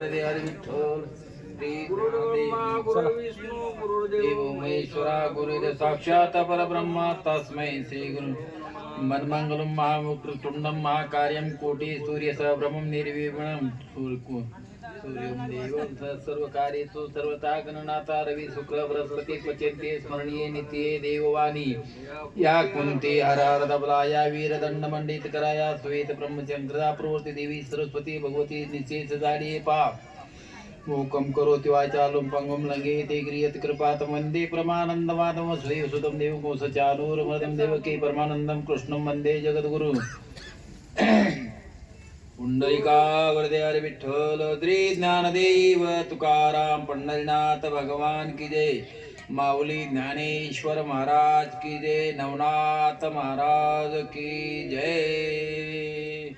हरी विठ्ठल श्री गुरुदेव महेश्वरा गुरुदेव साक्षात परब्रह्म तस्मै श्री गुरु मनमंगलम महामुक्तुंडम महाकार्यम कोटि सूर्य ब्रह्मं निर्विघ्नं सूर्यं देवं सर्व कार्येषु सर्वथा गणनाथा रवि शुक्ल बृहस्पति पचन्ते स्मरणीय नित्ये देववाणी या कुंती हर हर दबला या वीरदंड मंडित कराया श्वेत ब्रह्मचंद्रा प्रवृत्ति देवी सरस्वती भगवती निश्चेत जाडी पाप मूकं करोति वाचालं पंगुं लंघयते क्रियते कृपातं वन्दे परमानन्दमाधवं श्रीसुतं देवकोसचानूरमर्दं देवकी परमानन्दं कृष्णं वन्दे जगद्गुरुं पुंडलिका वरदे हरी विठ्ठल श्री ज्ञानदेव तुकाराम पंढरीनाथ भगवान की जय माऊली ज्ञानेश्वर महाराज की जय नवनाथ महाराज की जय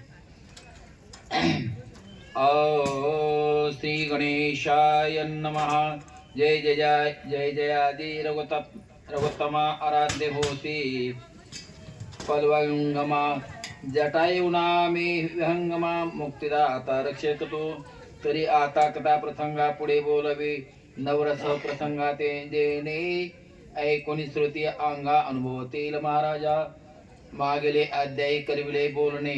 श्री गणेशाय नमः जय जय जय जय जयादि रघुत्तमा आराध्य होती फलवंगमा जटायुना मे विहंगमा मुक्तिदाता रक्षतो तरी आता कथा प्रसंगा पुढे बोलवे नवरस प्रसंगा ते देणे ऐकोनी श्रुती अंगा अनुभवतील महाराजा मागेले अध्यायी करविले बोलणे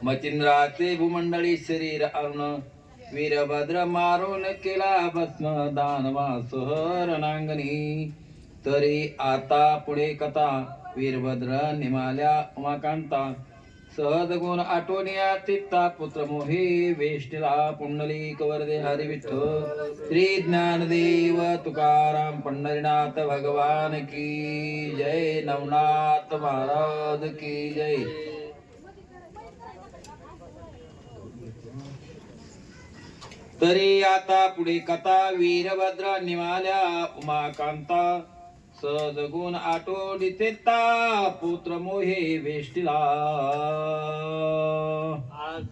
मचिंद्राचे भूमंडळी शरीर अरुण वीरभद्र मारून केला भस्म दानवा रणांगणी तरी आता पुढे कथा वीरभद्र निमाल्या उमाकांता सहज गुण आठवणिया चित्ता पुत्र मोहे वेष्टीला पुंडलिक वरदे हरी विठ्ठल श्री ज्ञानदेव तुकाराम पंढरीनाथ भगवान की जय नवनाथ महाराज की जय तरी आता पुढे कथा वीरभद्र निमाल्या उमाकांता सदगुण आठवडीचा पुत्र मोहे वेष्टीला आज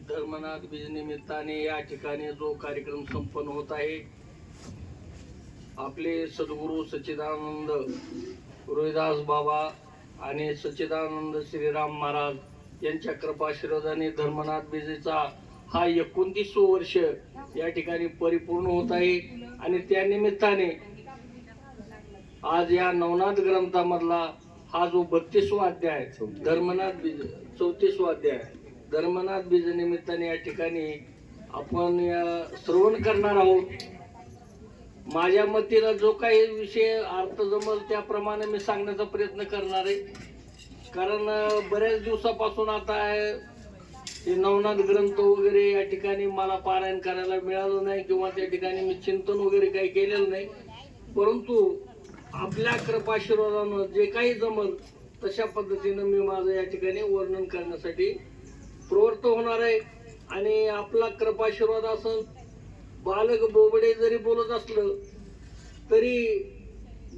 धर्मनाथ बीज निमित्ताने या ठिकाणी जो कार्यक्रम संपन्न होत आहे आपले सद्गुरु सच्चिदानंद रोहिदास बाबा आणि सच्चिदानंद श्रीराम महाराज यांच्या कृपाशीर्वादाने धर्मनाथ बीजेचा हा 29 वर्ष या ठिकाणी परिपूर्ण होत आहे आणि त्या निमित्ताने आज या नवनाथ ग्रंथामधला हा जो 32वा अध्याय धर्मनाथ बीज 34वा अध्याय धर्मनाथ बीज निमित्ताने या ठिकाणी आपण श्रवण करणार आहोत. माझ्या मतीला जो काही विषय अर्थ जमल त्याप्रमाणे मी सांगण्याचा प्रयत्न करणार आहे. कारण बऱ्याच दिवसापासून आता हे नवनाथ ग्रंथ वगैरे या ठिकाणी मला पारायण करायला मिळालं नाही किंवा त्या ठिकाणी मी चिंतन वगैरे काही केलेलं नाही. परंतु आपल्या कृपाशीर्वादानं जे काही जमल तशा पद्धतीनं मी माझं या ठिकाणी वर्णन करण्यासाठी प्रवृत्त होणार आहे. आणि आपला कृपाशीर्वाद असं बालक बोबडे जरी बोलत असलं तरी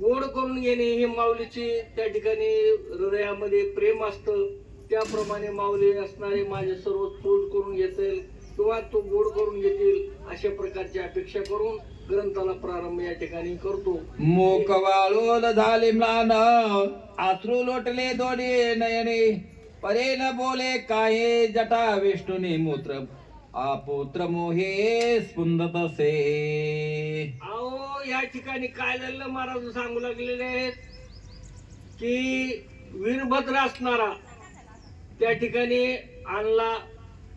गोड करून घेणे ही माऊलीची त्या ठिकाणी हृदयामध्ये प्रेम असतं. त्याप्रमाणे माऊली असणारे माझे सर्व तोच करून घेतील किंवा तो गोड करून घेतील अशा प्रकारची अपेक्षा करून ग्रंथाला प्रारंभ या ठिकाणी करतो. मोक वाळून झाले म्लान आश्रू लोटले दोन्ही नयने परे न बोले काय जटा विष्णुने मूत्र आपुत्र मोहे स्पुंदत असे. अहो या ठिकाणी काय झालं महाराज सांगू लागलेले आहेत की वीरभद्र असणारा त्या ठिकाणी आणला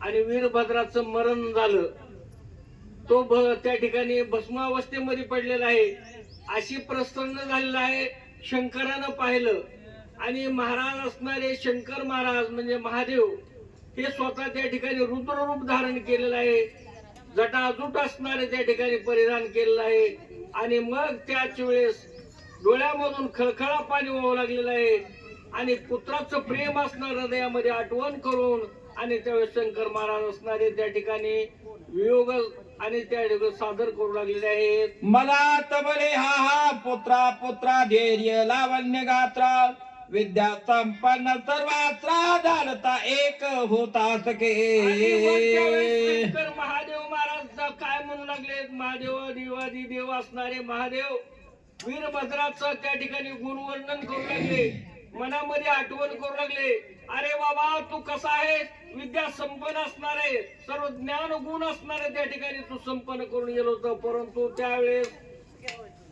आणि वीरभद्राचं मरण झालं. तो त्या ठिकाणी भस्मावस्थेमध्ये पडलेला आहे अशी प्रसन्न झालेला आहे. शंकरानं पाहिलं आणि महाराज असणारे शंकर महाराज म्हणजे महादेव हे स्वतः त्या ठिकाणी रुद्ररूप धारण केलेलं आहे. जटाजूट असणारे त्या ठिकाणी परिधान केलेलं आहे. आणि मग त्याच वेळेस डोळ्यामधून खळखळा पाणी व्हावं लागलेलं आहे आणि पुत्राचं प्रेम असणार हृदयामध्ये आठवण करून आणि त्यावेळेस शंकर महाराज असणारे त्या ठिकाणी वियोग आणि त्या ठिकाणी सादर करू लागलेले आहेत. मला तबले हा हा पुत्रा पुत्रा धैर्य लावण्य गात्रा विद्या संपन्न सर्वात्रा जाणता एक होता सके. शंकर महादेव महाराज काय म्हणू लागले महादेव देवादी देव असणारे महादेव वीरभद्राचं त्या ठिकाणी गुणवर्णन करू लागले मनामध्ये आठवण करू लागले, अरे बाबा तू कसा आहे, विद्या संपन्न असणार आहे, सर्व ज्ञान गुण असणार आहे, त्या ठिकाणी तू संपन्न करून गेलो होतं, परंतु त्यावेळेस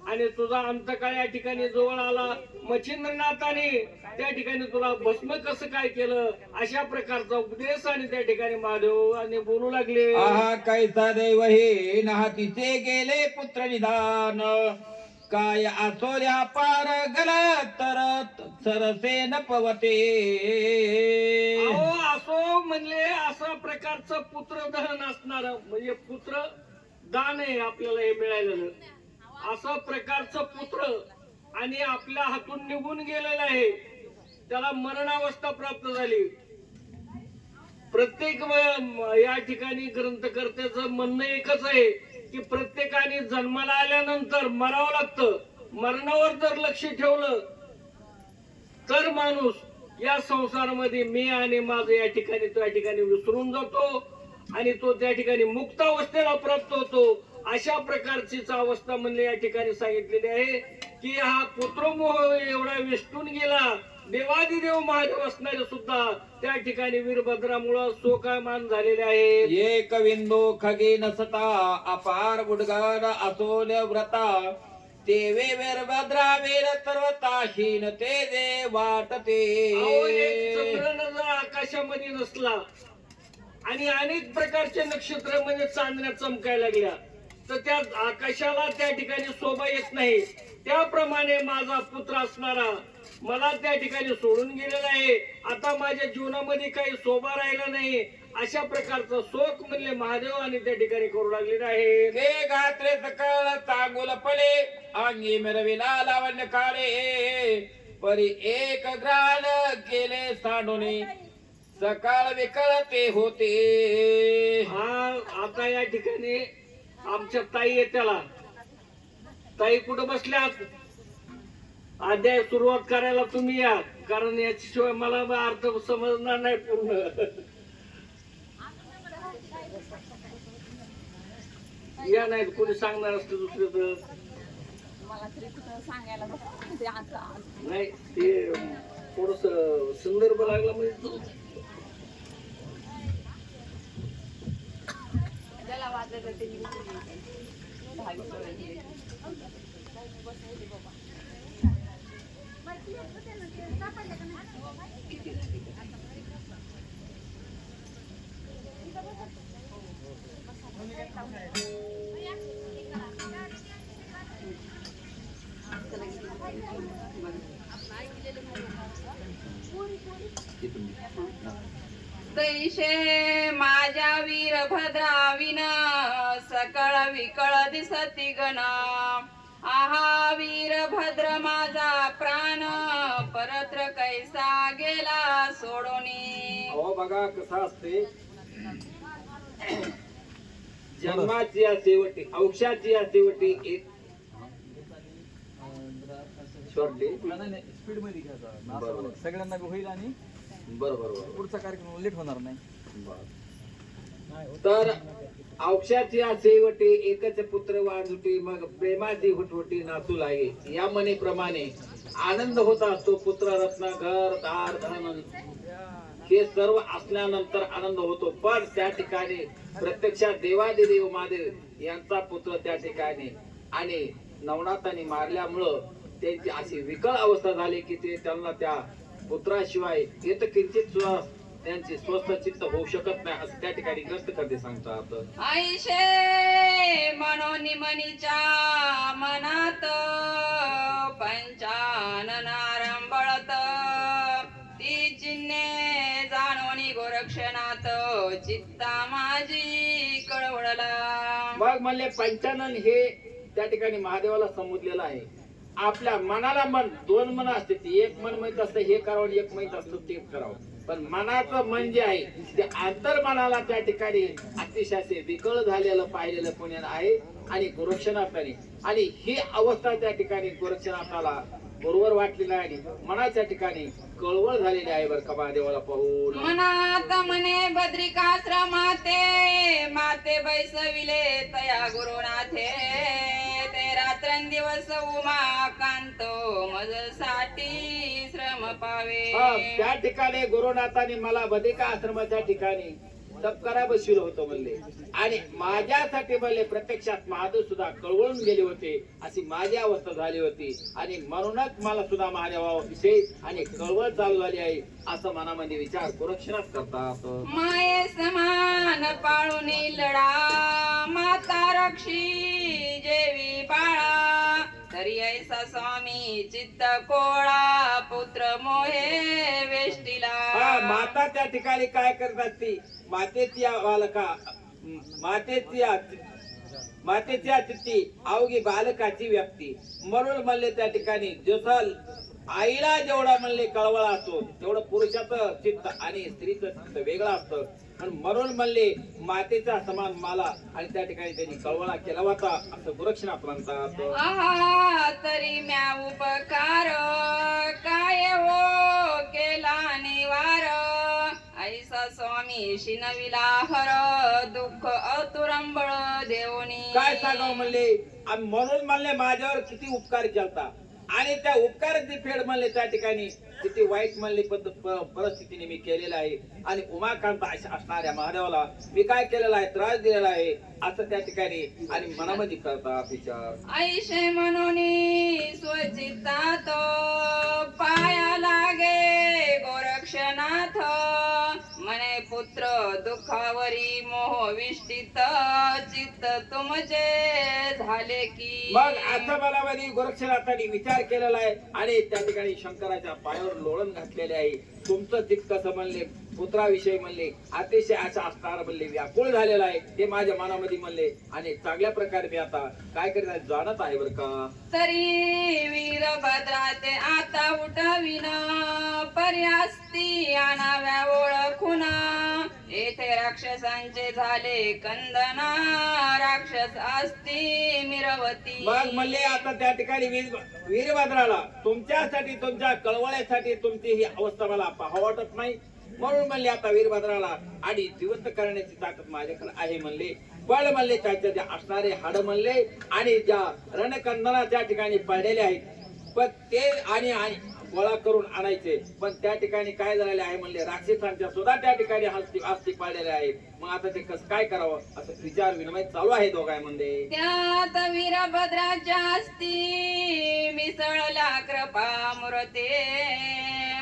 आणि तुझा अंतकाळ या ठिकाणी जवळ आला, मच्छिंद्रनाथाने त्या ठिकाणी तुला भस्म कसं काय केलं, अशा प्रकारचा उपदेश आणि त्या ठिकाणी महादेव आणि बोलू लागले. आहा कैसा दैव हे नातीचे गेले पुत्र निदान, काय आसोऱ्या पार गला तर सरसे न पवते. अहो असो म्हणले, अशा प्रकारचं पुत्रदान असणार म्हणजे पुत्र दान आहे आपल्याला हे मिळालेलं, असं प्रकारचं पुत्र आणि आपल्या हातून निघून गेलेलं आहे, त्याला मरणावस्था प्राप्त झाली. प्रत्येक या ठिकाणी ग्रंथकर्त्याचं म्हणणं एकच आहे की प्रत्येकाने जन्माला आल्यानंतर मरावं लागतं. मरणावर जर लक्ष ठेवलं तर माणूस या संसारामध्ये मी आणि माझं या ठिकाणी त्या ठिकाणी विसरून जातो आणि तो त्या ठिकाणी मुक्त अवस्थेला प्राप्त होतो. अशा प्रकारचीच अवस्था म्हणले या ठिकाणी सांगितलेली आहे की हा पुत्रमोह एवढा वेष्टून गेला, देवादिदेव महादेव असणारे सुद्धा त्या ठिकाणी वीरभद्रामुळे शोकामान झालेले आहेत. एक विंदो खगे नसता अपार गुडगान असोल व्रता, ते वीरभद्रा वीर सर्वताहीन ते जे वाटते. अहो, एक चंद्र जर आकाशामध्ये नसला आणि अनेक प्रकारचे नक्षत्र म्हणजे चांदण्या चमकायला लागल्या तर त्या आकाशाला त्या ठिकाणी शोभा येत नाही. त्याप्रमाणे माझा पुत्र असणारा मला त्या ठिकाणी सोडून गेलेला आहे, आता माझ्या जीवनामध्ये काही शोभा राहिला नाही, अशा प्रकारचा शोक म्हणले महादेव आणि त्या ठिकाणी करू लागलेला आहे. ते गात्रे सकळ चांगुल पडे, अंगी मिरविला लावण्य काळे, परी एक ग्राण केले सांडूने सकाळ विकळ ते होते. हा आता या ठिकाणी आमच्या ताई आहे, त्याला ताई कुठं बसल्यात, अध्याय सुरुवात करायला तुम्ही या, कारण याच्याशिवाय मला अर्थ समजणार नाही पूर्ण. या नाही कोणी सांगणार असतं दुसरं तर नाही, ते थोडस संदर्भ लागला म्हणजे तैशे माझ्या वीरभद्राविन सकळ विकळ दिसती गणा, आहा वीरभद्र माझा प्राण परत्र कैसा गेला सोडोनी. अहो बघा कसं असते, जन्माची या शेवटी औषाची या शेवटी एक स्पीड मध्ये घ्यायचा, सगळ्यांना बी होईल आणि बरोबर पुढचा कार्यक्रम लेट होणार नाही. तर औक्षाची या शेवटी एकच पुत्र वाजुटी, मग प्रेमाची हुटहुटी नाचू लागे, या म्हणीप्रमाणे आनंद होता तो पुत्र रत्न घर दार धन हे सर्व असल्यानंतर आनंद होतो. पण त्या ठिकाणी प्रत्यक्षात देवादिदेव महादेव यांचा पुत्र त्या ठिकाणी आणि नवनाथाने मारल्यामुळं त्यांची अशी विकळ अवस्था झाली की ते त्यांना त्या पुत्राशिवाय येत किंचित सुद्धा त्यांची स्वस्थ चित्त होऊ शकत नाही, असं त्या ठिकाणी ग्रंथकर्ते सांगतात. ऐशे मनोनिमनीच्या मनात पंचाननारंबळत, ती चिन्हे जाणवणी गोरक्षणात चित्ता माझी कळवळला. मग म्हणले पंचानन हे त्या ठिकाणी महादेवाला संबोधलेलं आहे. आपल्या मनाला मन, दोन मन असते, एक मन माहित असतं हे करावं, एक माहित असतं ते करावं, पण मनाचं मन जे आहे ते अंतर्मनाला त्या ठिकाणी अतिशय विकळ झालेलं पाहिलेलं पुण्यात आहे आणि गोरक्षनाथाने, आणि ही अवस्था त्या ठिकाणी गोरक्षनाथाला बरोबर वाटलेली आहे आणि मनाच्या ठिकाणी कळवळ झालेली आहे बरं का महादेवाला पाहून. मनात मने बद्रिकाश्रमाते माते बैसविले तया गुरुनाथे, ते रात्रंदिवस उमा कांतो मजसाठी श्रम पावे त्या ठिकाणी गुरुनाथाने मला बदिका आश्रमाच्या ठिकाणी तप करा बसविलं होतं म्हणले आणि माझ्यासाठी म्हणले प्रत्यक्षात महादेव सुद्धा कळवळून गेले होते अशी माझी अवस्था झाली होती आणि म्हणूनच मला सुद्धा महादेवाविषयी आणि कळवळ चालू झाली आहे असं मनामध्ये विचार कुरक्षणात करतात. माये समान पाळून लढा माता रक्षी जेवी बाळा तरी ऐसा स्वामी चित्त कोळा पुत्र मोहे वेष्टीला. माता त्या ठिकाणी काय करत असते मातेची बालका मातेच्या चित्ती अवघी बालकाची व्यक्ती म्हणून म्हणले त्या ठिकाणी जसल आईला जेवढा म्हणले कळवळा असतो तेवढं पुरुषाचं चित्त आणि स्त्रीचं चित्त वेगळं असतं म्हणून म्हणले मातेचा समान मला आणि त्या ठिकाणी त्यांनी कळवळा केला होता असं गुरक्षणात म्हणतात. आहा तरी म्या उपकार काय हो केला निवार ऐसा स्वामी शिनविला हर दुःख अतुरंबळ देवनी. काय सांगावं म्हणले म्हणून म्हणले माझ्यावर किती उपकार केलता आणि त्या उपकाराची फेड म्हणले त्या ठिकाणी किती वाईट म्हणले परिस्थितीने मी केलेला आहे आणि उमाकांत असणाऱ्या महादेवाला मी काय केलेला आहे त्रास दिलेला आहे असं त्या ठिकाणी आणि मनामध्ये करतात विचार. ऐशे म्हणून स्वचित्तात पाया लागे गोरक्षनाथ मने पुत्र दुःखावरी मोह विष्टित चित्त तुमचे झाले की. मग असं मनामध्ये गोरक्षनाथाने विचार केलेला आहे आणि त्या ठिकाणी शंकराच्या पायावर लोळण घातलेले आहे. तुमचं चित्त कसं म्हणले पुत्राविषयी म्हणले अतिशय असं असणार म्हणले व्याकुळ झालेला आहे ते माझ्या मनामध्ये म्हणले आणि चांगल्या प्रकारे मी आता काय करीत जाणत आहे बरं का. तरी वीरभद्राचे आता उठविन पर्यास्ती आणाव्या ओळखून येथे राक्षसांचे झाले कंदना राक्षस असती मिरवती. मग म्हणले आता त्या ठिकाणी वीरभद्राला तुमच्यासाठी तुमच्या कळवळ्यासाठी तुमची ही अवस्था मला पाहावं वाटत नाही म्हणून म्हणले आता वीरभद्राला आणि जिवंत करण्याची ताकद माझ्याकडे आहे म्हणले. पण म्हणले त्याच्या जे असणारे हाड म्हणले आणि ज्या रणकंदना त्या ठिकाणी पडलेले आहेत पण ते आणि गोळा करून आणायचे पण त्या ठिकाणी काय झालेले आहे म्हणले राक्षसांच्या सुद्धा त्या ठिकाणी हस्ती पाडलेले आहेत. मग आता ते कसं काय करावं असं विचार विनिमय चालू आहे दोघांमध्ये. त्यात वीरभद्राच्या हस्ती मिसळला कृपा मूर्ते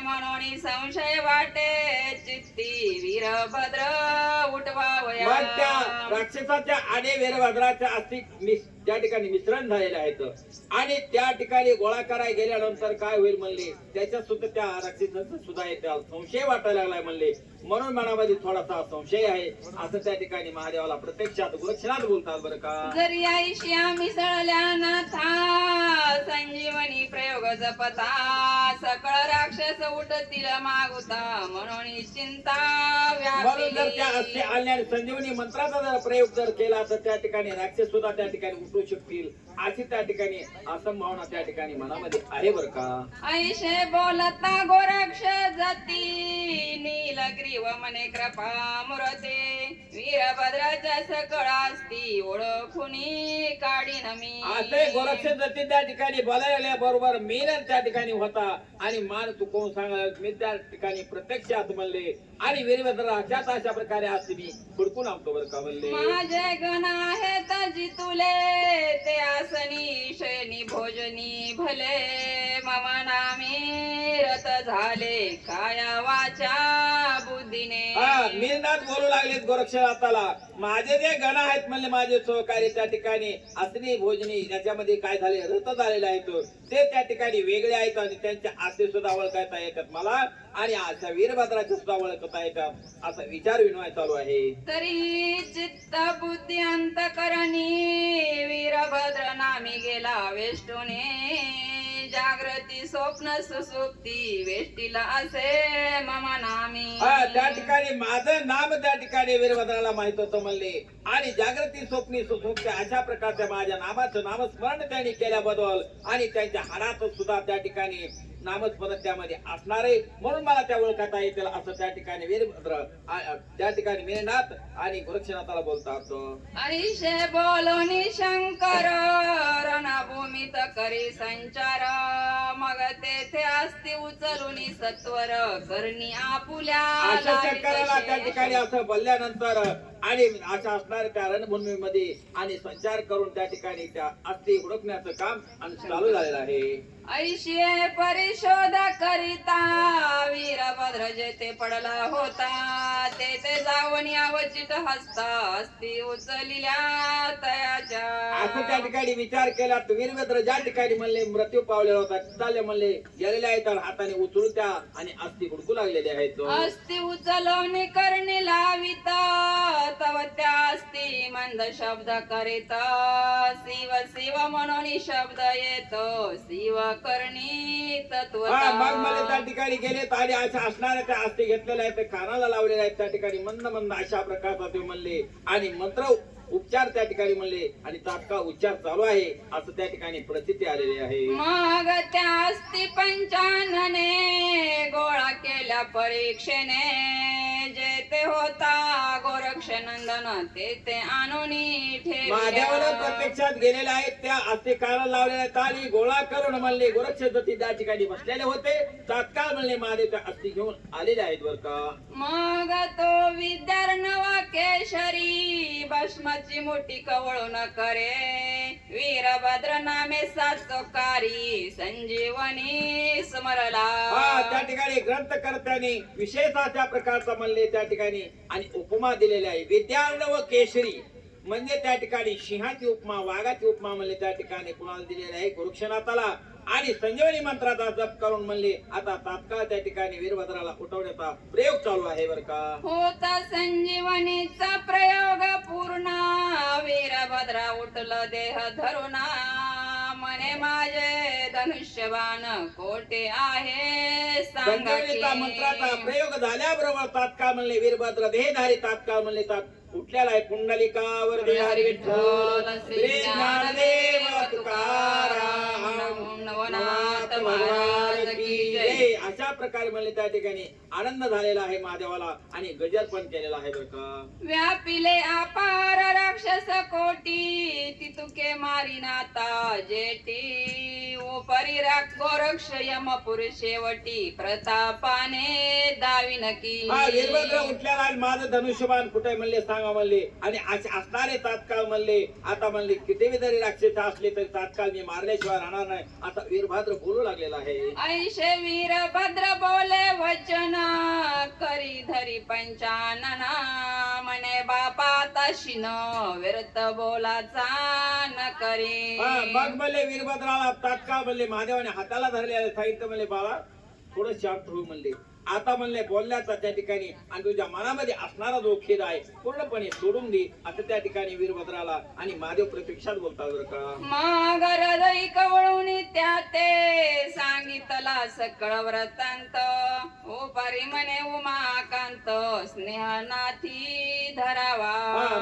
म्हणून संशय वाटे चित्ती वीरभद्र उठवावया. मग त्या राक्षसाच्या आणि वीरभद्राच्या अस्थि त्या ठिकाणी मिश्रण झालेले आहेत आणि त्या ठिकाणी गोळा करायला गेल्यानंतर काय होईल म्हणले त्याच्यात सुद्धा त्या राक्षसांचा सुद्धा येते संशय वाटायला लागलाय म्हणले म्हणून मनामध्ये थोडासा संशय आहे असं त्या ठिकाणी महादेवाला प्रत्यक्षात गुरक्षणात बोलतात बरं का. जरी आईशिया मिसळल्या नाथा संजीवनी प्रयोग जपता सकळ राक्षस उठतील मागुता म्हणून चिंता म्हणून जर त्या व्यापिली. अस्थि आणल्याने संजीवनी मंत्राचा जर प्रयोग जर केला तर त्या ठिकाणी राक्षस सुद्धा त्या ठिकाणी उठू शकतील अशी त्या ठिकाणी असंभावना त्या ठिकाणी मनामध्ये आहे बरं का. ऐशे बोलता गोरक्ष जाती नीलग्रीव मने कृपा मूर्ते वीरभद्राच्या सकळ असती ओळखुनी काढीन मी. असे गोरक्ष जाती त्या ठिकाणी बोलायला बरोबर मी त्या ठिकाणी होता आणि मान तू कोण सांगाल मी त्या ठिकाणी प्रत्यक्षात म्हणले आणि वीरभद्र अशा प्रकारे असते मी हुडकून आणतो बरं का म्हणले. माझे गण आहेत जितुले ते आसनी शयनी भोजनी भले मम नामी रत झाले काया वाचा बुद्धीने. मीरनाथ बोलू लागलेत गोरक्षनाथाला माझे जे गण आहेत म्हणले माझे सहकारी त्या ठिकाणी असनी भोजनी याच्यामध्ये काय झाले रत झालेले आहेत ते त्या ठिकाणी वेगळे आहेत आणि त्यांच्या आते सुद्धा ओळखता येतात मला आणि अशा वीरभद्राच्या सुद्धा ओळखता येतात असा विचार विनिमय चालू आहे. तरी चित्त बुद्धी अंतकरणी वीरभद्र नामी गेला वेष्टुने जागृती स्वप्न सुसुप्ती वेष्टीला असे मम नामी. त्या ठिकाणी माझं नाम त्या ठिकाणी वीरभद्राला माहित होतं म्हणले आणि जागृती स्वप्नी सुसुप्ती अशा प्रकारच्या माझ्या नामाचं नामस्मरण त्यांनी केल्याबद्दल आणि त्यांच्या हाडात सुद्धा त्या ठिकाणी नामस्मरण त्यामध्ये असणार आहे, म्हणून मला त्या ओळखता येतील असं त्या ठिकाणी वीरभद्र त्या ठिकाणी मीनाथ आणि गोरक्षनाथाला बोलतात. हरीशे बोलोनी शंकर रणभूमीत करी संचार मग तेथे असती उचलून सत्वर करणी आपुल्या अशा शंकराला त्या लावित ठिकाणी असं बोलल्यानंतर आणि अशा असणाऱ्या त्या रणभूमीमध्ये आणि संचार करून त्या ठिकाणी त्या अस्थी हुडकण्याचं काम आणि चालू झालेलं आहे. ऐशिये परिशोध करिता वीरभद्र जेथे पडला होता तेथे जाऊन अवचित हस्ता असती उचलिल्या तयाच्या. असं त्या ठिकाणी विचार केला तर वीरभद्र ज्या ठिकाणी म्हणले मृत्यू पावलेला होता तिथले म्हणले गेलेले आहेत तर हाताने उचलून त्या आणि अस्थी हुडकू लागलेले आहेत. अस्ति उचलवणी करणी लाविता तव त्या अस्ति मंद शब्द करीत शिव शिव म्हणून शब्द येतो शिव करणी तत्व. मग मला त्या ठिकाणी गेले आणि अशा असणाऱ्या त्या अस्थी घेतलेल्या आहेत कानाला लावलेल्या आहेत त्या ठिकाणी मंद मंद अशा प्रकारचा ते म्हणले आणि मंत्र उपचार त्या ठिकाणी म्हणले आणि तात्काळ उच्चार चालू आहे असं त्या ठिकाणी प्रचिती आलेली आहे. मग त्या अस्ति पंचानने गोळा केल्या परीक्षेने जेथे होता गोरक्ष नंदन तेथे आणूनी महादेवाला प्रत्यक्षात गेलेले आहेत त्या अस्थी कानाला लावलेल्या आहेत आणि गोळा करून म्हणले गोरक्ष जती त्या ठिकाणी बसलेले होते तात्काळ म्हणले महादेव त्या अस्थी घेऊन आलेले आहेत बर का. मग तो विद्यार्णव केशरी भस्माची मोठी कवळून करे वीरभद्र नामे सातकारी संजीवनी स्मरला. त्या ठिकाणी ग्रंथकर्त्याने विशेष अशा प्रकारचा म्हणले त्या ठिकाणी आणि उपमा दिलेली आहे. विद्यार्णव केशरी म्हणजे त्या ठिकाणी सिंहाची उपमा वाघाची उपमा म्हणले त्या ठिकाणी कुणाला दिलेली आहे गोरक्षनाथाला आणि संजीवनी मंत्राचा जप करून म्हणले आता तात्काळ त्या ठिकाणी वीरभद्राला उठवण्याचा प्रयोग चालू आहे बर का. होता संजीवनीचा प्रयोग पूर्ण वीरभद्रा उठल देह धरून म्हणे माझे धनुष्यबाण कोठे आहे संजीवनीचा मंत्राचा प्रयोग झाल्याबरोबर तात्काळ म्हणले वीरभद्र देहधारी तात्काळ म्हणले उठलेला आहे पुंडलिकावर दे हरी विठ्ठल श्री ज्ञानदेव तुकाराम नवनाथ महाराज की जय. अशा प्रकारे म्हणले त्या ठिकाणी आनंद झालेला आहे महादेवाला आणि गजर पण केलेला आहे बरं का. व्यापिले अपार राक्षस कोटी तितुके मारिनाता जेठी उपरी गोरक्ष यमपुर शेवटी प्रतापाने दाविन की. वीरभद्र उठलेला आणि माझं धनुष्यबाण कुठे म्हणले सांगा म्हणले आणि असे असणारे तात्काळ म्हणले आता म्हणले किती जरी राक्षस असले तरी तात्काळ मी मारल्याशिवाय राहणार नाही आता वीरभद्र बोलू लागलेला आहे. ऐशे वीरभद्र बोले वचन करी धरी पंचानना म्हणे बापा तशी न व्यर्थ बोलाचा न करे. मग म्हणले वीरभद्राला तात्काळ म्हणले महादेवाने हाताला धरले साहित्य म्हणले बाळा थोडं शांत हो म्हणले आता म्हणले बोलल्याचा त्या ठिकाणी आणि तुझ्या मनामध्ये असणारा जो खेद आहे पूर्णपणे सोडून दे असं त्या ठिकाणी वीरभद्राला आणि महादेव प्रत्यक्षात बोलतात बरं का. मग हृदय कवळून त्या ते सांगितला सकळ व्रतांत उपरी म्हणे उमाकांत स्नेहनाथी धरावा.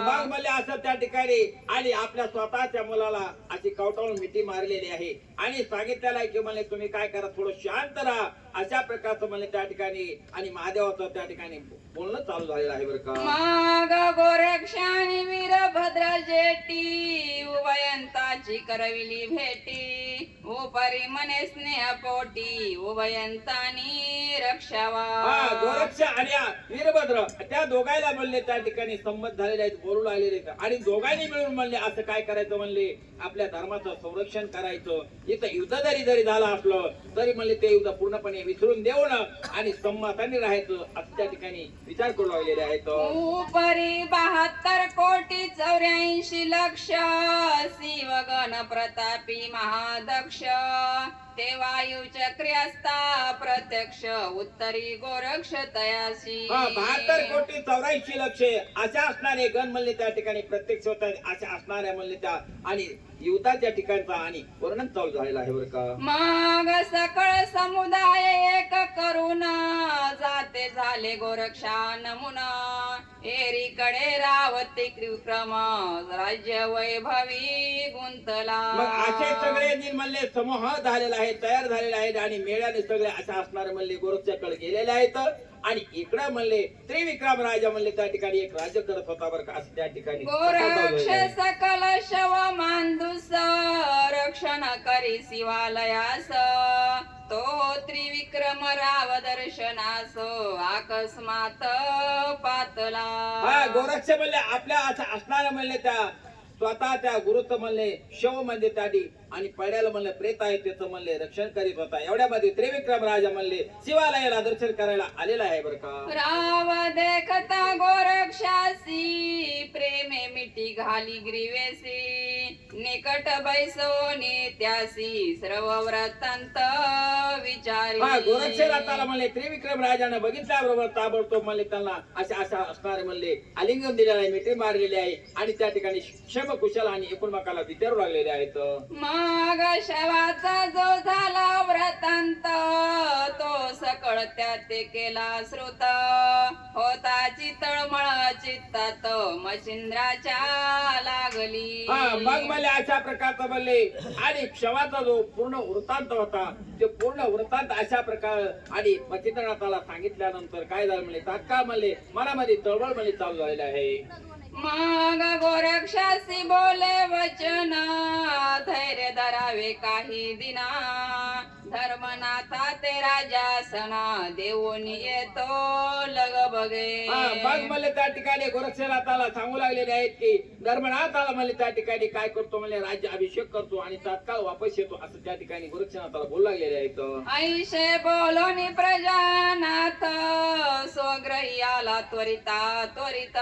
मग म्हणले असं त्या ठिकाणी आणि आपल्या स्वतःच्या मुलाला अशी कवटाळून मिठी मारलेली आहे आणि सांगितलेलं आहे की म्हणले तुम्ही काय करा थोडं शांत राहा अशा प्रकारचं म्हणले त्या ठिकाणी आणि महादेवाचं त्या ठिकाणी बोलणं चालू झालेलं आहे बरं का. मग गोरक्ष आणि वीरभद्र जेठी उभयंताची करविली भेटी उपरी म्हणे स्नेह पोटी उभयंतानी रक्षावा. गोरक्ष आणि वीरभद्र त्या दोघायला म्हणले त्या ठिकाणी संमत झालेले आहेत बोलू लागलेले आणि दोघांनी मिळून म्हणले असं काय करायचं म्हणले आपल्या धर्माचं संरक्षण करायचं इथं युद्ध जरी झालं असलं तरी म्हणले ते युद्ध पूर्णपणे विसरून देऊन आणि संमताने राहायचं असं त्या ठिकाणी विचार करू लागलेले आहेत. उपरी 72 कोटी 84 लक्ष शिवगण प्रतापी महादक्ष ते वायू चक्री असता प्रत्यक्ष उत्तरी गोरक्ष तयासी. 72 कोटी 84 लक्ष अशा असणारे गण म्हणले त्या ठिकाणी प्रत्यक्ष होतात अशा असणाऱ्या म्हणले त्या आणि युद्धाच्या ठिकाणचा आणि वर्णन चालू झालेला आहे बरं का. मग सकळ समुदाय एक करून जाते झाले गोरक्षा नमुना एरीकडे रावते विक्रम राज्य वैभवी गुंतला. मग असे सगळे दिन म्हणले समूह झालेला आहे आहे तयार झालेले आहेत आणि मेळ्याने सगळे अशा असणारे म्हणले गोरक्षाकडे गेलेले आहेत आणि इकडे म्हणले त्रिविक्रम राजा म्हणले त्या ठिकाणी एक राज्य करत होता बरं का असं त्या ठिकाणी गोरक्ष सकल शव मांदुस रक्षण करी शिवालयास तो त्रिविक्रम राव दर्शनास अकस्मात पातला. हा गोरक्ष म्हणले आपल्या असं असणारे म्हणले त्या स्वतः त्या गुरुत्व म्हणले शव म्हणजे त्याडी आणि पड्याला म्हणले प्रेत आहे त्याचं म्हणले रक्षण करीत होता. एवढ्यामध्ये त्रिविक्रम राजा म्हणले शिवालयाला दर्शन करायला आलेला आहे बरं का. राव देखता गोरक्षासी प्रेमे मिठी घाली ग्रीवेसी निकट बैसोनी त्यासी सर्व व्रतांत विचारी. हा गोरक्षला त्याला म्हणले त्रिविक्रम राजाने बघितल्याबरोबर ताबडतोब म्हणले त्यांना अशा अशा असणारे म्हणले आलिंगन दिलेलं आहे मिठी मारलेली आहे आणि त्या ठिकाणी क्षम कुशल आणि एकूणमाकाला विचारू लागलेले आहेत. मग शवाचा जो झाला व्रतांत तो सकळ त्यात केला श्रुत होताची तळमळ चित्तात मच्छिंद्राच्या लागली. मग म्हणले अशा प्रकारचा म्हणले आणि क्षमाचा जो पूर्ण वृत्तांत होता ते पूर्ण वृत्तांत अशा प्रकार आणि मच्छिंद्रनाथाला सांगितल्यानंतर काय झालं म्हणले तात्काळ म्हणले मनामध्ये तळमळ म्हणले चालू झालेले आहे. मग गोरक्षासी बोले वचन धैर्य धरावे काही दिना धर्मनाथा ते राजासना देऊन येतो लग बघे. मग म्हणले त्या ठिकाणी गोरक्षनाथाला सांगू लागलेले आहेत की धर्मनाथाला म्हणले त्या ठिकाणी काय करतो म्हणले राज्य अभिषेक करतो आणि तात्काळ वापस येतो असं त्या ठिकाणी गोरक्षनाथाला बोलू लागलेले आहेत. ऐशे बोलोनी प्रजानाथ स्वग्रही आला त्वरिता त्वरित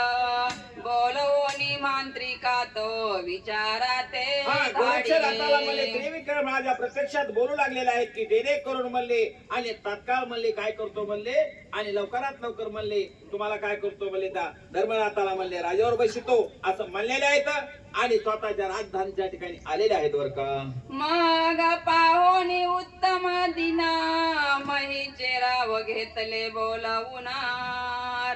बोलवोनी मांत्रिका तो विचारा ते गोरक्षनाथाला म्हणले त्रिविक्रम राजा प्रत्यक्षात बोलू लागलेले आहेत की जेणेकरून म्हणले आणि तात्काळ म्हणले काय करतो म्हणले आणि लवकरात लवकर म्हणले तुम्हाला काय करतो म्हणले त्या धर्मनाथाला म्हणले राजावर बसतो असं म्हणलेले आहेत आणि स्वतःच्या राजधानीच्या ठिकाणी आलेले आहेत बर का. मग पाहोनी उत्तम दिना महीचे राव घेतले बोलावून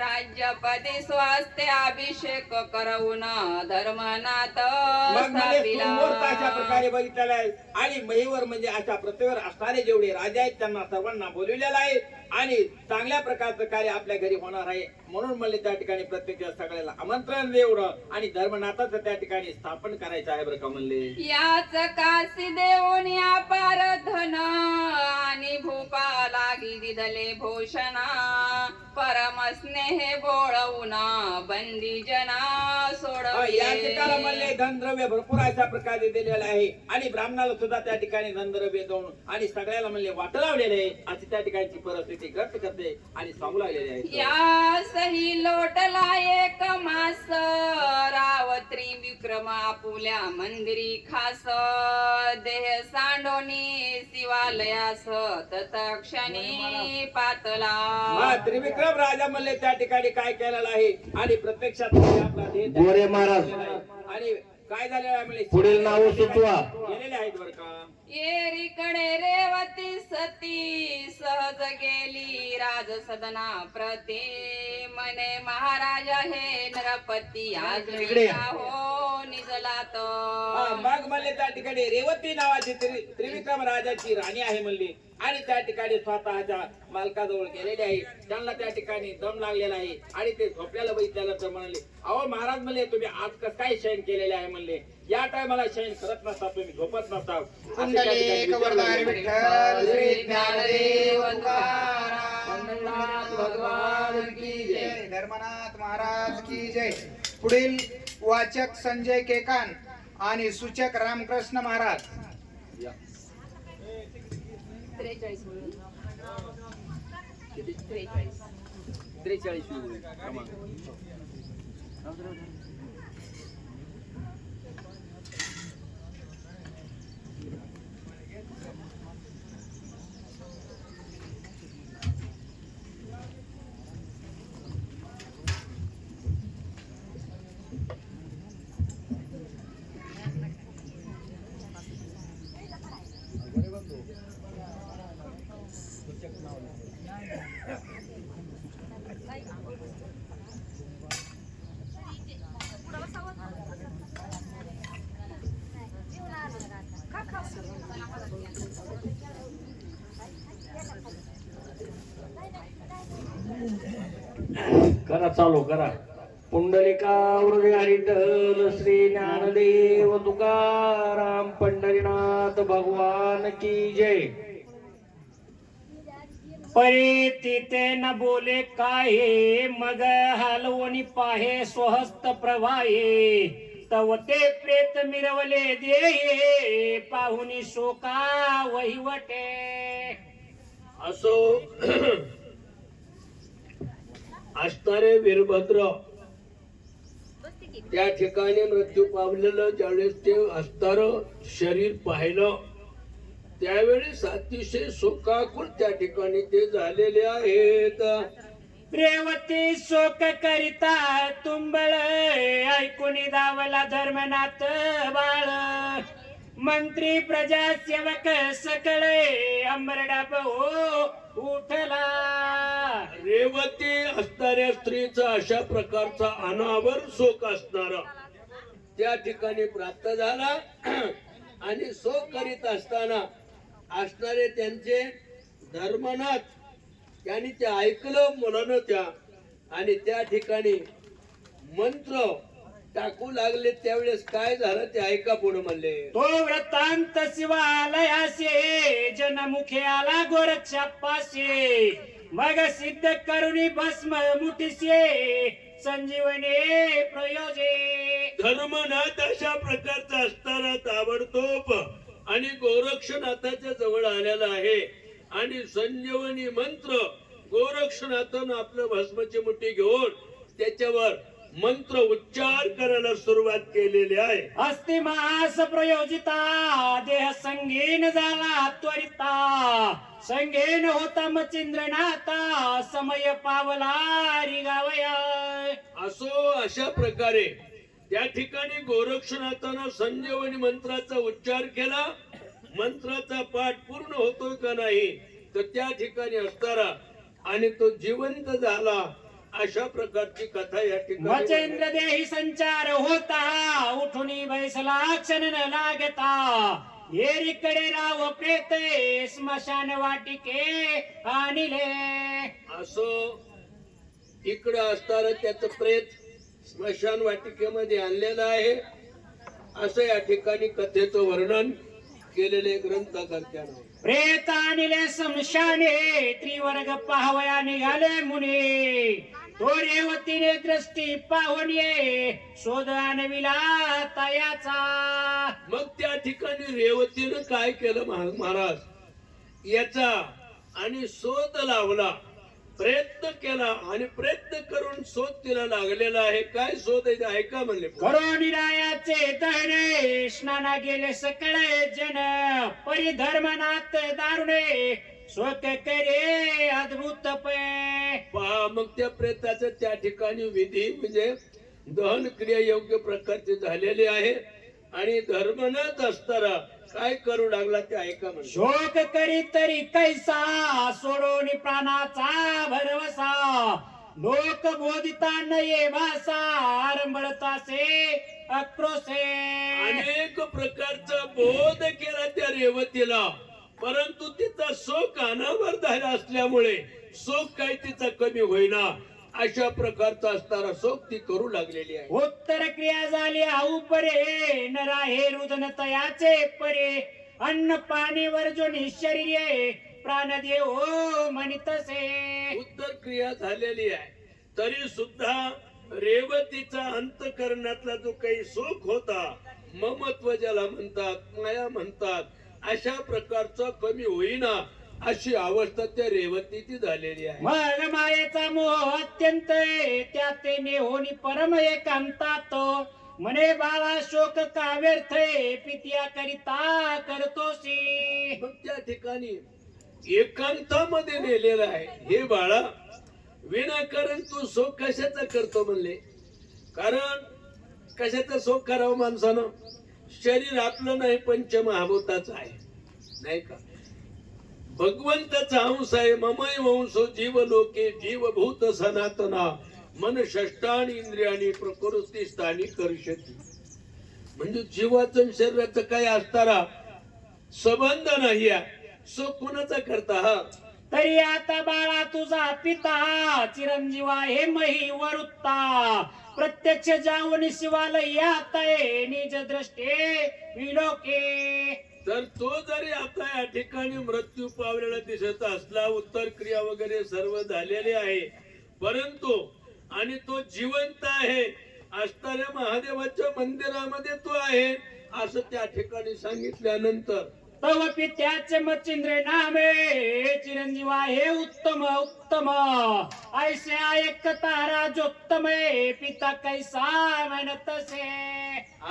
राज्यपदी स्वास्थ्य अभिषेक करवून धर्मनाथ अशा प्रकारे बघितलेला आहे आणि महीवर म्हणजे अशा पृथ्वीवर असणारे जेवढे राजा आहेत त्यांना सर्वांना बोलविलेलं आहे आणि चांगल्या प्रकारचं कार्य आपल्या घरी होणार आहे म्हणून म्हणले त्या ठिकाणी प्रत्येक सगळ्याला आमंत्रण देवणं आणि धर्मनाथाचं त्या ठिकाणी स्थापन करायचं आहे बरं का म्हणले. याच काशी देऊन अपार धन आणि भूपा लागी दिदले भूषणा परम स्नेह बोळवून बंदी जना सोड. या ठिकाणी म्हणले धनद्रव्य भरपूर अशा प्रकारे दिलेलं आहे आणि ब्राह्मणाला सुद्धा त्या ठिकाणी धनद्रव्य देऊन आणि सगळ्याला म्हणले वाट लावलेले आहे अशी त्या ठिकाणची परिस्थिती घट करते आणि सांगू लागलेले आहे. यासही लोटला एक मास राव त्रिविक्रम आपुल्या मंदिरी खास देह सांडोनी शिवालयास तत्क्षणी पातला. त्रिविक्रम राजा म्हणले त्या ठिकाणी काय केलेलं आहे आणि प्रत्यक्षात आपला देह गोरे महाराज आणि काय झालेलं आहे म्हणले पुढील नाव सुचवा. गेलेले आहेत बरं का. येरीकडे रेवती सती सहज गेली राज सदना प्रती मने महाराजा हे नरपती आज हो निजलात. मग म्हणले त्या ठिकाणी रेवती नावाची त्रिविक्रम राजाची राणी आहे म्हणली आणि त्या ठिकाणी स्वतःच्या मालकाजवळ गेलेले आहे त्यांना त्या ठिकाणी दम लागलेला आहे आणि ते झोपल्याला बघितल्यानंतर म्हणले अहो महाराज म्हणले तुम्ही आज कसं काय शयन केलेले आहे म्हणले या टायमाला शयन करत नसता तुम्ही झोपत नसता. धर्मनाथ महाराज की जय. पुढील वाचक संजय केकान आणि सूचक रामकृष्ण महाराज. 43 Thank you. करा चालू करा. पुंडलिका हृदय विठ्ठल श्री ज्ञानदेव तुकाराम पंढरीनाथ भगवान की जय. परे तिथे न बोले काहे मग हलवणी पाहे स्वहस्त प्रवाहे तव ते प्रेत मिरवले देये पाहुनी शोका वहिवटे. असो असणारे वीरभद्र त्या ठिकाणी मृत्यू पावलेलं ज्यावेळेस ते असणार शरीर पाहिलं त्यावेळेस अतिशय शोकाकुल त्या ठिकाणी ते झालेले आहेत. रेवती शोक करिता तुंबळ ऐकून धावला धर्मनाथ बाळ मंत्री प्रजासेवक सकळे अमरडाप हो उठला. रेवती असणाऱ्या स्त्रीचा अशा प्रकारचा अनावर शोक असणारा त्या ठिकाणी प्राप्त झाला आणि शोक करीत असताना असणारे त्यांचे धर्मनाथ त्यांनी ते ऐकलं मुलानं त्या आणि त्या ठिकाणी मंत्र टाकू लागले. त्यावेळेस काय झालं ते ऐका पुढे म्हणले. तो वृत्तांत शिवालयासे जनमुखे आला गोरक्षापासे मग सिद्ध करुणी भस्म मुठीसे संजीवने प्रयोजे. धर्मनाथ अशा प्रकारचा असताना ताबडतोब आणि गोरक्षनाथाच्या जवळ आलेला आहे आणि संजीवनी मंत्र गोरक्षनाथानं आपलं भस्माची मुठी घेऊन त्याच्यावर मंत्र उच्चार करायला सुरुवात केलेली आहे. अस्ति मास प्रयोजिता देह संगीन झाला त्वरिता संगीन होता मचिंद्रनाथा समय पावला रिगावया. असो अशा प्रकारे त्या ठिकाणी गोरक्षनाथानं संजीवनी मंत्राचा उच्चार केला. मंत्राचा पाठ पूर्ण होतोय का नाही तर त्या ठिकाणी असताना आणि तो जिवंत झाला अशा प्रकारची कथा या ठिकाणी. मचेंद्र देही संचार होता उठून बैसला क्षण न लागता येरीकडे राव प्रेते स्मशान वाटिके आणले. असो इकडं असताना त्याचं प्रेत स्मशान वाटिकेमध्ये आणलेलं आहे असं या ठिकाणी कथेचं वर्णन केलेले ग्रंथकर्त्यानं. प्रेत आणले स्मशाने त्रिवर्ग पाहवया निघाले मुने तो रेवतीने दृष्टी पाहून ये शोध आणविला तयाचा. मग त्या ठिकाणी रेवतीनं काय केलं महाराज याचा आणि शोध लावला प्रयत्न केला आणि प्रयत्न करून शोध तिला लागलेला आहे. काय शोध आहे का म्हणले. करोनिरायाचे दहने स्नाना गेले सकळे जन परिधर्मनाथ दारुणे शोक करे अद्भुत पहा. मग त्या प्रेताचं त्या ठिकाणी विधी म्हणजे दहन क्रिया योग्य प्रकारचे झालेले आहे आणि धर्मनाथ असताना काय करू लागला ते ऐका. शोक करी तरी कैसा सोडून प्राणाचा भरवसा लोक बोधिता नये भाषा आरंभळतासे अक्रोशे. अनेक प्रकारचा बोध केला त्या रेवतीला परंतु तिचा शोक अनावर झाला असल्यामुळे शोक काही तिचा कमी होईना अशा प्रकारचा असताना शोक ती करू लागलेली आहे. उत्तर क्रिया झाली आऊ परे नरा हे रुदन तयाचे परे अन्न पाणी वर्जुनी शरीरे प्राण देव म्हणतसे. उत्तर क्रिया झालेली आहे तरी सुद्धा रेवतीचा अंतकरणातला जो काही शोक होता ममत्व ज्याला म्हणतात माया म्हणतात अशा प्रकारचा कमी होईना अशी अवस्था त्या रेवतीची झालेली आहे. मग मायेचा मोह अत्यंत त्यात नेहोनी परम एकांतात म्हणे बाळा शोक का व्यर्थ पित्या करिता करतोसी. मग त्या ठिकाणी एकांतामध्ये नेलेला आहे. हे बाळा विनाकारण तू शोक कशाचा करतो म्हणले. कारण कशाचा शोक करावं माणसानं. शरीर आपलं नाही पंचमहाभूताचं आहे नाही का. भगवंताचा अंश आहे. ममय वंशो जीव लोके जीवभूत सनातना मन षष्टानी इंद्रियानी प्रकृती स्थानी करशती. म्हणजे जीवाचं शरीराचं काय असताना संबंध नाही आहे. सो कुणाचा करता हा तरी आता बाळा तुझा पिता चिरंजीव आहे मही वरुत्ता प्रत्यक्ष जाऊन शिवाला यात आहे निज दृष्टे विलोके. तर तो जरी आता या ठिकाणी मृत्यू पावलेला दिसत असला, उत्तर क्रिया वगैरे सर्व झालेले आहे, परंतु आणि तो जिवंत आहे, असणाऱ्या महादेवाच्या मंदिरामध्ये तो आहे असं त्या ठिकाणी सांगितल्यानंतर तव पित्याचे मच्छिंद्र नामे चिरंजीव आहे उत्तम उत्तम ऐसे ऐकता राजोत्तम पिता कैसा म्हणत से.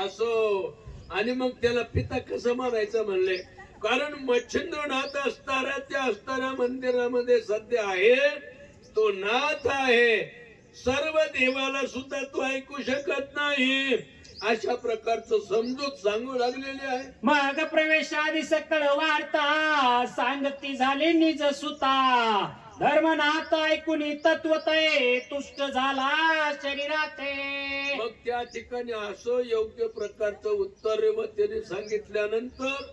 असो. आणि मग त्याला पिता कसं म्हणायचं म्हणले, कारण मच्छिंद्रनाथ असणाऱ्या त्या असणाऱ्या मंदिरामध्ये सध्या आहे, तो नाथ आहे, सर्व देवाला सुद्धा तो ऐकू शकत नाही, अशा प्रकारचं समजूत सांगू लागलेले आहे. मग प्रवेशादी सकळ वार्ता सांगती झाली निज सुता धर्मनाथ ऐकून तत्वतये तुष्ट झाला शरीराते. मग त्या ठिकाणी असं योग्य प्रकारचं उत्तर व त्याने सांगितल्यानंतर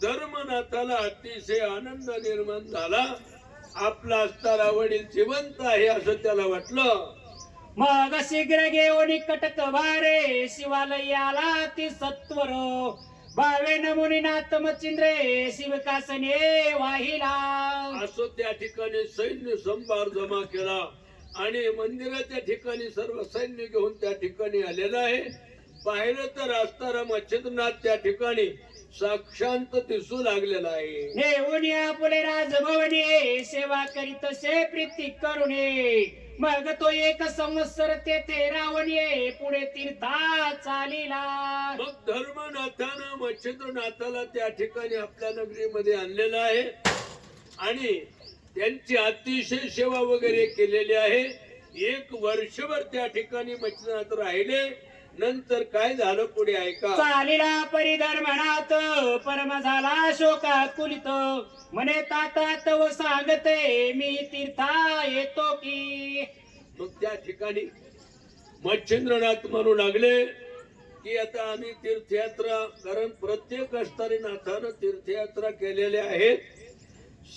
धर्मनाथाला अतिशय आनंद निर्माण झाला. आपला असणारा वडील जिवंत आहे असं त्याला वाटलं. मग शीघ्र घेऊन कटक भारे शिवालयाला ती सत्वर भावे मुनीनाथ मच्छिंद्रे शिवकासने वाहिला. असं त्या ठिकाणी सैन्य संभार जमा केला आणि मंदिराच्या ठिकाणी सर्व सैन्य घेऊन त्या ठिकाणी आलेला आहे. पाहिलं तर असणारा मच्छिंद्रनाथ त्या ठिकाणी साक्षांत दिसू लागलेला आहे. नेऊन आपुले राजभवने सेवा करीत से प्रीती करुणे मग तो एक संवत्सर तेथे रावणे पुढे तीर्था चालिला. मग धर्मनाथानं मच्छिंद्रनाथाला त्या ठिकाणी आपल्या नगरीमध्ये आणलेलं आहे आणि त्यांची अतिशय सेवा वगैरे केलेली आहे. 1 वर्षभर त्या ठिकाणी मच्छिंद्रनाथ राहिले. नंतर काय झालं पुढे ऐका. चालिला परिधर्मनाथ परम झाला शोकाकुलित म्हणे तात व सांगते मी तीर्था येतो की. मग त्या ठिकाणी मच्छिंद्रनाथ म्हणू लागले की आता आम्ही तीर्थयात्रा, कारण प्रत्येक असणारे नाथानं तीर्थयात्रा केलेल्या आहेत,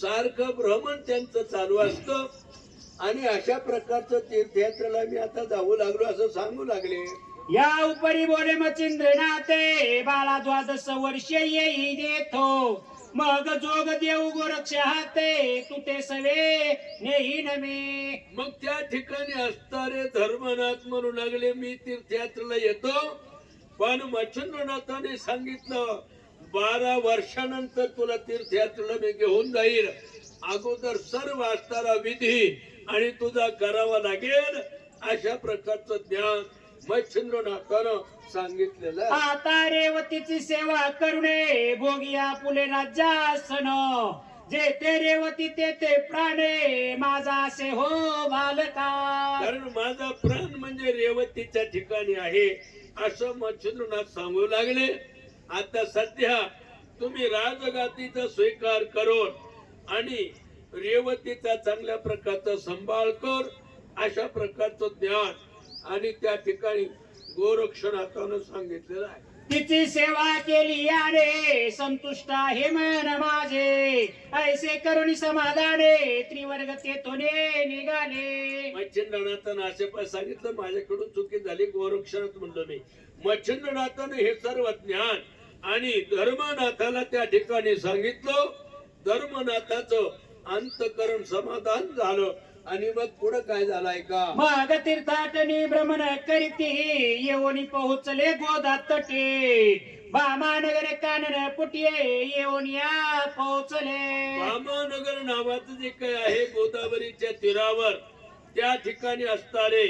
सारखं भ्रमण त्यांचं चालू असतं आणि अशा प्रकारचं तीर्थयात्रेला मी आता जाऊ लागलो असं सांगू लागले. या उपरी बोले मच्छिंद्रनाथे बाळा 12 वर्ष येई देतो मग जोग देऊ गोरक्ष हाते तुटे सवे नेही नमे. मग त्या ठिकाणी असणारे धर्मनाथ म्हणू लागले मी तीर्थयात्रेला येतो, पण मच्छिंद्रनाथाने सांगितलं 12 वर्षानंतर तुला तीर्थयात्रेला मी घेऊन जाईल. अगोदर सर्व असणारा विधी आणि तुझा करावा लागेल अशा प्रकारचं ज्ञान मच्छिंद्रनाथानं सांगितलेलं. आता रेवतीची सेवा करुणे भोगिया पुले राज्यासन जेथे रेवती तेथे प्राणे माझा असे हो बालका. कारण माझा प्राण म्हणजे रेवतीच्या ठिकाणी आहे असं मच्छिंद्रनाथ सांगू लागले. आता सध्या तुम्ही राजगातीचा स्वीकार करून आणि रेवतीचा चांगल्या प्रकारचा सांभाळ कर अशा प्रकारचं ज्ञान आणि त्या ठिकाणी गोरक्षनाथानं सांगितलेलं आहे. तिची सेवा केली आणि संतुष्ट आहे मन माझे ऐसे करुणी समाधाने त्रिवर्ग तेथोने निघाले. मच्छिंद्रनाथानं असे पण सांगितलं माझ्याकडून चुकी झाली, गोरक्षनाथ म्हणलो मी. मच्छिंद्रनाथानं हे सर्व ज्ञान आणि धर्मनाथाला त्या ठिकाणी सांगितलं. धर्मनाथाचं अंतकरण समाधान झालं आणि मग पुढे काय झालंय का. मग तीर्थाटनी भ्रमण करीती येऊन पोहोचले गोदा तटे भामानगर कानन पुटिये येऊन या पोहोचले. भामानगर नावाचं जे काही आहे गोदावरीच्या तीरावर त्या ठिकाणी असणारे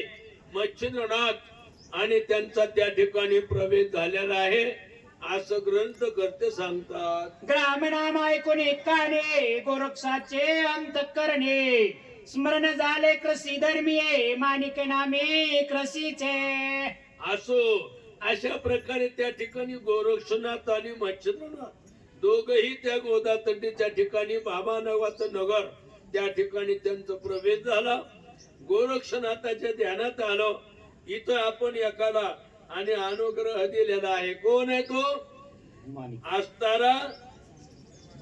मच्छिंद्रनाथ आणि त्यांचा त्या ठिकाणी प्रवेश झालेला आहे असं ग्रंथकर्ते सांगतात. ग्रामनाम ऐकून काने गोरक्षाचे अंत करणे स्मरण झाले कृषी धर्मीये माणिक नामे कृषीचे. असो अशा प्रकारे त्या ठिकाणी गोरक्षनाथ आणि मच्छिंद्रनाथ दोघही त्या गोदातंडीच्या ठिकाणी बाबा नावाचं नगर त्या ठिकाणी त्यांचा प्रवेश झाला. गोरक्षनाथाच्या ध्यानात आलं इथं आपण एकाला आणि अनुग्रह दिलेला आहे. कोण आहे तो? असणारा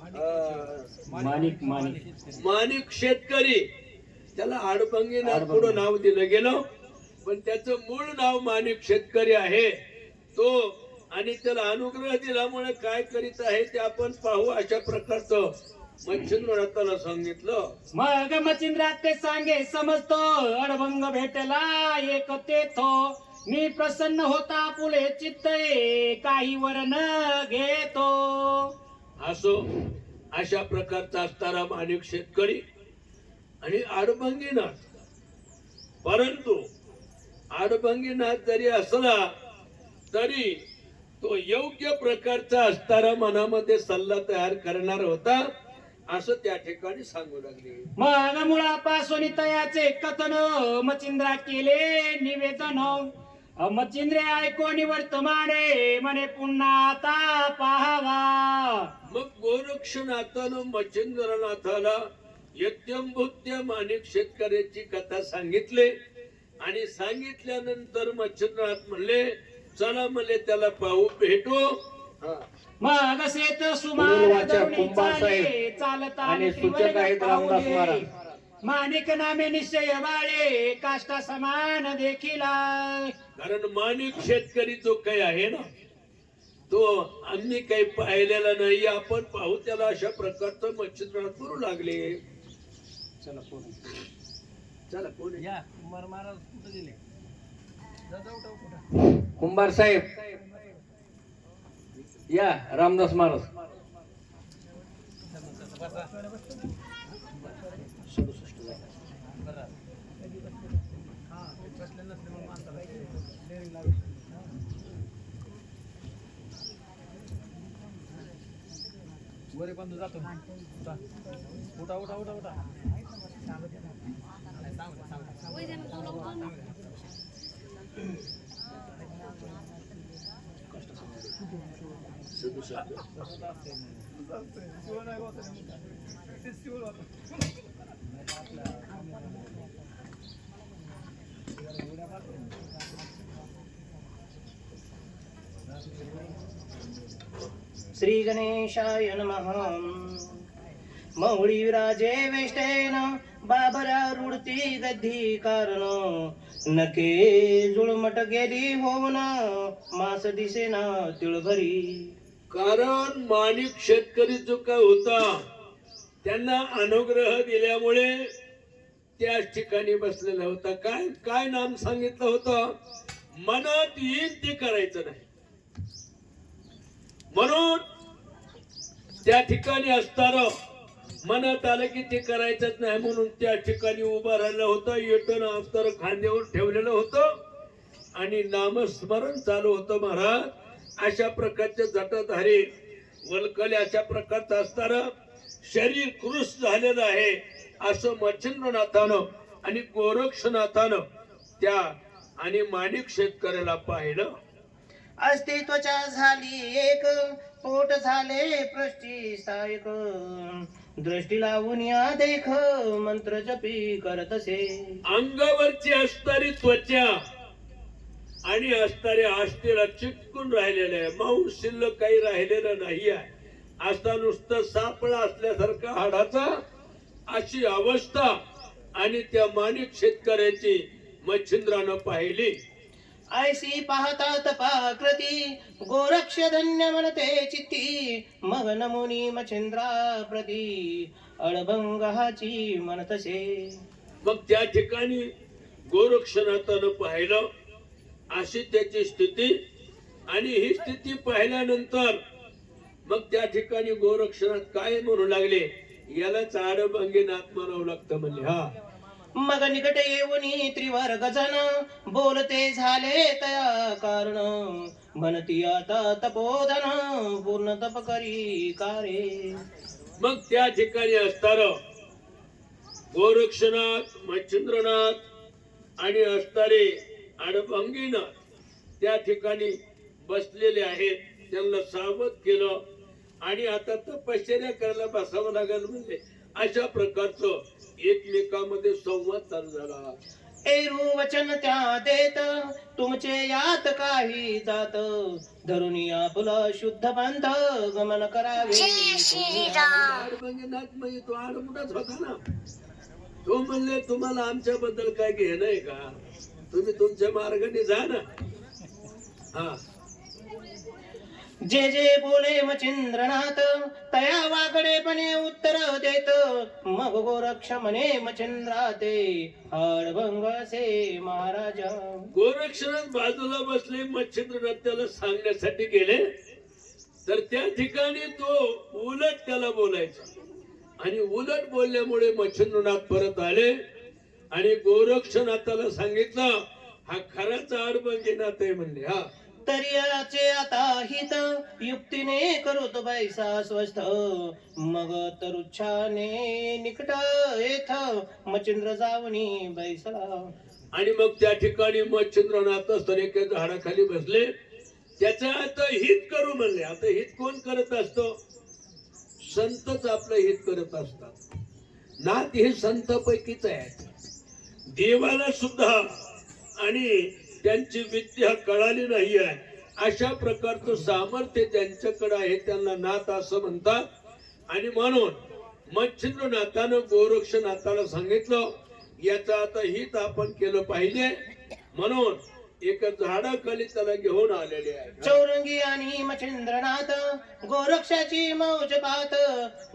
माणिक माणिक माणिक शेतकरी, त्याला आडबंगीनाथ पुढं नाव दिलं गेलं, पण त्याचं मूळ नाव माणिक शेतकरी आहे तो. आणि त्याला अनुग्रह दिल्यामुळे काय करीत आहे ते आपण पाहू. अशा प्रकारचं मच्छिंद्रनाथाला सांगितलं. मग मचिंद्रात ते सांगे समजतो अडभंग भेटला एक तेथो, मी प्रसन्न होता पुले चित्ते काही वरण घेतो. असो अशा प्रकारचा असणारा माणिक शेतकरी आणि आडभंगीनाथ. परंतु आडभंगीनाथ जरी असला तरी तो योग्य प्रकारचा असणारा मनामध्ये सल्ला तयार करणार होता असं त्या ठिकाणी सांगू लागले. मग मुळापासून तयाचे कथन मचिंद्रा केले निवेदन. मचिंद्रे ऐकोनी वर्तमाने म्हणे पुन्हा आता पाहावा. मग गोरक्षनाथानं मच्छिंद्रनाथाला यत्यंभूत्य माणिक शेतकऱ्याची कथा सांगितले. आणि सांगितल्यानंतर मच्छिंद्रनाथ म्हणले चला म्हणले त्याला पाहू भेटू. मग असे तर सुमार तरुणी चाले, चालता आणि सूचक आहेत रामदास महाराज. माणिक नामे निश्चय बाळे काष्टा समान देखीला. कारण माणिक शेतकरी जो काही आहे ना तो आम्ही काही पाहिलेला नाही. आपण पाहू त्याला. अशा प्रकारचं मच्छिंद्रनाथ करू लागले. चला पुढे. चला पुढे. या कुंभार महाराज कुठे गेले? जा, जा, उठा, उठा. कुंभार साहेब या, रामदास महाराज. वरे बंधू जातो. उठा उठा उठा उठा. श्री गणेशाय नमः. मौळी विराजे वेष्टेन बाबरा रुडती गद्दी कारण, नके जुळमट गेली होऊन मास दिसेना तिळभरी. कारण माणिक शेतकरी जो काय होता त्यांना अनुग्रह दिल्यामुळे त्याच ठिकाणी बसलेला होता. काय काय नाम सांगितलं होतं? मनात येईल ते करायचं नाही. म्हणून त्या ठिकाणी असताना मनात आलं की ते करायचंच नाही म्हणून त्या ठिकाणी उभं राहिलं होतं. येताना असताना खांद्यावर ठेवलेलं होतं आणि नामस्मरण चालू होतं. महाराज अशा प्रकारचे जटाधारी वल्कले अशा प्रकारचं असताना शरीर कृश झालेलं आहे असं मच्छिंद्रनाथानं आणि गोरक्षनाथानं त्या आणि माणिक शेतकऱ्याला पाहिलं. अस्तित्वच्या झाली एक, पोट झाले पृष्टी सायक. दृष्टी लावून या देख मंत्र जपी करतसे. अंगावरची असणारी त्वचा आणि असणारे आष्टीला चिटकून राहिलेलं आहे. मऊ शिल्लक काही राहिलेलं नाही आहे. असा नुसतं सापळा असल्यासारखा हाडाचा अशी अवस्था आणि त्या माणिक शेतकऱ्याची मच्छिंद्रानं पाहिली. ऐसी पाहता तपाकृती गोरक्ष धन्य म्हणते चित्ती. मग नमुनी मच्छिंद्रा प्रती अळभंगाची म्हणतसे. मग त्या ठिकाणी गोरक्षनाथानं पाहिलं अशी त्याची स्थिती. आणि ही स्थिती पाहिल्यानंतर मग त्या ठिकाणी गोरक्षनाथ काय म्हणू लागले? यालाच आडभंगीनाथ म्हणावं लागतं म्हणले. हा मग निकट येऊनी त्रिवर्ग जन बोलते झाले तया कारण. म्हणती आता तपोधन पूर्ण तप करी कारे. मग त्या ठिकाणी असताना गोरक्षनाथ मच्छिंद्रनाथ आणि असणारे आडभंगीनाथ त्या ठिकाणी बसलेले आहेत. त्यांना सावध केलं आणि आता तपश्चर्या करायला बसावं लागेल म्हणजे अशा प्रकारचं एकमेकांमध्ये संवाद चालू झाला. एरू वचन त्या देत तुमचे यात काही जात धरून आपला शुद्ध पंथ गमन करावे. आडबंगीनाथ म्हणजे तो आडमुठाच होता ना. तो म्हणले तुम्हाला आमच्याबद्दल काय घेणं आहे का, तुम्ही तुमच्या मार्गाने जा ना. हा जे जे बोले मचिंद्रनाथ तया वाकडेपणे उत्तर देत मग गोरक्ष म्हणे मचिंद्रा ते आडभंग असे महाराजा. गोरक्षनाथ बाजूला बसले. मच्छिंद्रनाथ त्याला सांगण्यासाठी गेले तर त्या ठिकाणी तो उलट त्याला बोलायचा आणि उलट बोलल्यामुळे मच्छिंद्रनाथ परत आले आणि गोरक्षनाथाला सांगितलं हा खराच आडबंगीनाथ आहे म्हणले. हा तरी याचे आता हित युक्तीने करूत बैसा स्वस्थ मग तरुच्छाने निकट येथ मचिंद्र जावणी बैसला. आणि मग त्या ठिकाणी मच्छिंद्रनाथ सरेच्या झाडाखाली बसले. त्याचं आता हित करू म्हणले. आता हित कोण करत असतो, संतच आपलं हित करत असतात. नाथ हे संत पैकीच आहे. देवाला सुद्धा आणि त्यांची विद्या कळाली नाही आहे अशा प्रकारचं सामर्थ्य त्यांच्याकडे आहे, त्यांना नाथ असं म्हणतात. आणि म्हणून मच्छिंद्रनाथानं गोरक्षनाथाला सांगितलं याचं आता हित आपण केलं पाहिजे. म्हणून एका झाडाखाली त्याला घेऊन आलेले आहे. चौरंगी आणि मच्छिंद्रनाथ गोरक्षाची मौज पाहत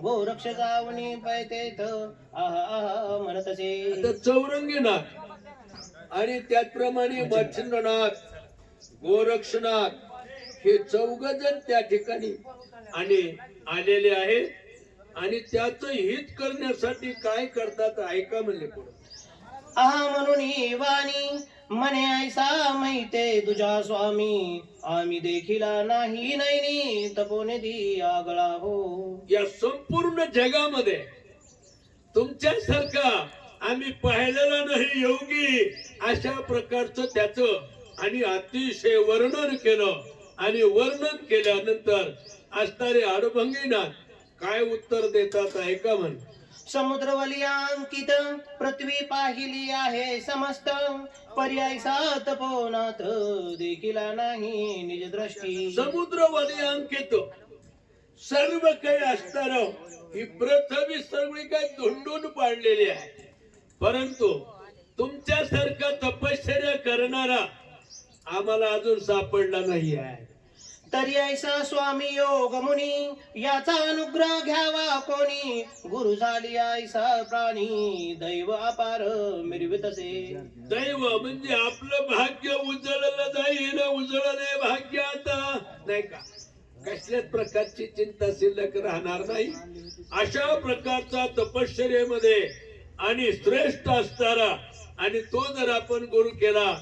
गोरक्ष जावणी पैतेथ आहा आहा म्हणत असे. आता चौरंगीनाथ आणि त्याचप्रमाणे मच्छिंद्रनाथ गोरक्षनाथ हे चौघजण त्या ठिकाणी आणि आलेले आहेत. आणि त्याच हित करण्यासाठी काय करतात ऐका म्हणले पुढे. आहा म्हणून वाणी म्हणे ऐसा माहिते तुझा स्वामी आम्ही देखिला नाही नैनी तपोने दी आगळा हो. या संपूर्ण जगामध्ये तुमच्यासारखा आम्ही पाहिलेला नाही योगी अशा प्रकारचं त्याचं आणि अतिशय वर्णन केलं. आणि वर्णन केल्यानंतर असणारे आडभंगीनाथ काय उत्तर देतात ऐका म्हण. समुद्र वलियांकित पृथ्वी पाहिली आहे समस्त पर्याय तपोनाथ देखिला नाही निज दृष्टी. समुद्र वलियांकित सर्व काही असणार ही पृथ्वी सगळी काही धुंडून पाडलेली आहे. परंतु तुमच्यासारखा तपश्चर्या करणारा आम्हाला अजून सापडला नाही आहे. तरी ऐसा स्वामी योग मुनी याचा अनुग्रह घ्यावा कोणी गुरु झाली ऐसा प्राणी दैव अपार मिरवितसे. दैव म्हणजे आपलं भाग्य उजळलं जाईल. उजळले भाग्य आता नाही का कसल्याच प्रकारची चिंता शिल्लक राहणार नाही. अशा प्रकारचा तपश्चर्येमध्ये आणि श्रेष्ठ असणारा आणि तो जर आपण गुरु केला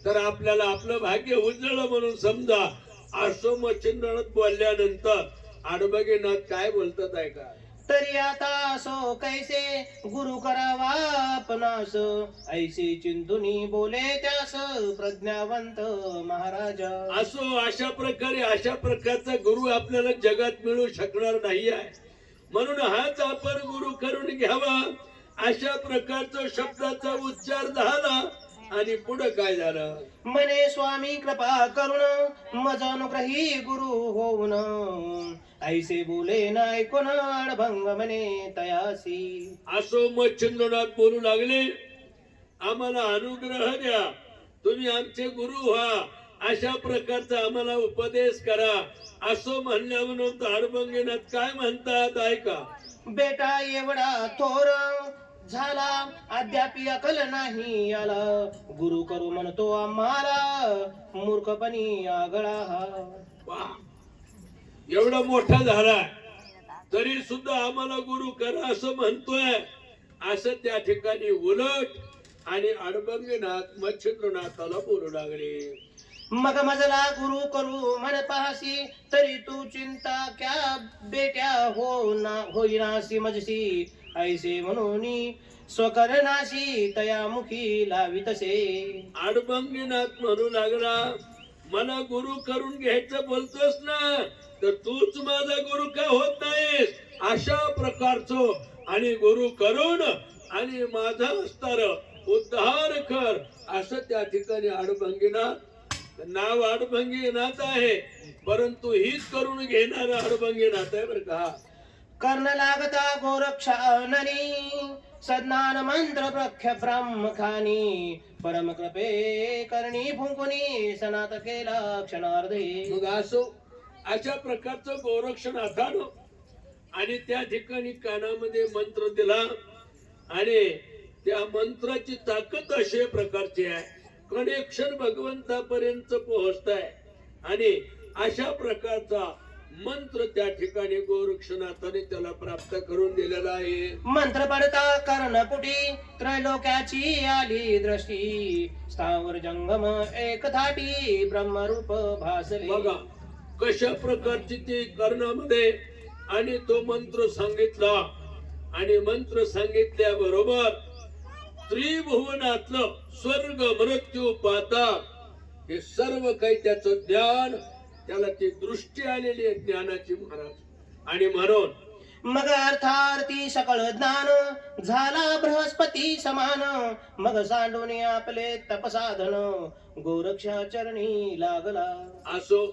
तर आपल्याला आपलं भाग्य उजळलं म्हणून समजा. असं मच्छिंद्रनाथ बोलल्यानंतर आडबंगीनाथ काय बोलतात ऐका. तरी आता असो कैसे गुरु करावा आपणास ऐसे चिंतुनी बोले त्यास प्रज्ञावंत महाराजा. असो अशा प्रकारे अशा प्रकारचा गुरु आपल्याला जगात मिळू शकणार नाही आहे. म्हणून हाच आपण गुरु करून घ्यावा अशा प्रकारचा शब्दाचा उच्चार झाला. आणि पुढे काय झालं म्हणे स्वामी कृपा करून मज अनुग्रही गुरु होऊन ऐसे बोले ना ऐकून अडभंग म्हणे तयासी. असो मच्छिंद्रनाथ बोलू लागले आम्हाला अनुग्रह द्या, तुम्ही आमचे गुरु व्हा, अशा प्रकारचा आम्हाला उपदेश करा. असो म्हणल्यावर आडबंगीनाथ काय म्हणतात ऐका. बेटा एवढा थोर झाला अद्यापि अकल नाही आला गुरु करू म्हणतो आम्हाला मूर्खपणी आगळा हा. वाह! एवढा मोठा झाला तरी सुद्धा आम्हाला गुरु करा असं म्हणतोय. असं त्या ठिकाणी उलट आणि आडबंगीनाथ मच्छिंद्रनाथाला बोलू लागले. मग मजला गुरु करू म्हण पाहसी तरी तू चिंता क्या बेट्या होईनासी मजसी ऐसे म्हणून स्वकरणाशी तया मुखी लावितसे. आडबंगीनाथ म्हणू लागला मला गुरु करून घ्यायचं बोलतोस ना तर तूच माझा गुरु का होत नाहीस. अशा प्रकारचं आणि गुरु करून आणि माझा असणार उद्धार कर असं त्या ठिकाणी आडभंगीनाथ नाव आडभंगीनाथ आहे, परंतु हीच करून घेणार आडभंगीनाथ आहे बरं का. कर्ण लागता गोरक्षाननी सज्ञान मंत्र प्रख्य ब्रह्मखानी परम कृपे करणी फुंकुनी सनात केला क्षणार्धे. मग असो अशा प्रकारचं गोरक्षनाथानं आणि त्या ठिकाणी कानामध्ये मंत्र दिला आणि त्या मंत्राची ताकद अशा प्रकारची आहे, कनेक्शन भगवंतापर्यंत पोहोचताय आणि अशा प्रकारचा मंत्र त्या ठिकाणी गोरक्षनाथाने त्याला प्राप्त करून दिलेला आहे. मंत्र पडता कर्णपुटी त्रैलोक्याची आली दृष्टी स्थावर जंगम एक थाटी ब्रह्मरूप भासले. बघा कशा प्रकारची ती कर्णामध्ये आणि तो मंत्र सांगितला आणि मंत्र सांगितल्याबरोबर त्रिभुवनातलं स्वर्ग मृत्यू पाताळ हे सर्व काही त्याचं ज्ञान त्याला ती दृष्टी आलेली आहे ज्ञानाची महाराज. आणि म्हणून मग अर्थार्थी सकळ ज्ञान झाला बृहस्पती समान मग सांडून आपले तपसाधन गोरक्षा चरणी लागला. असो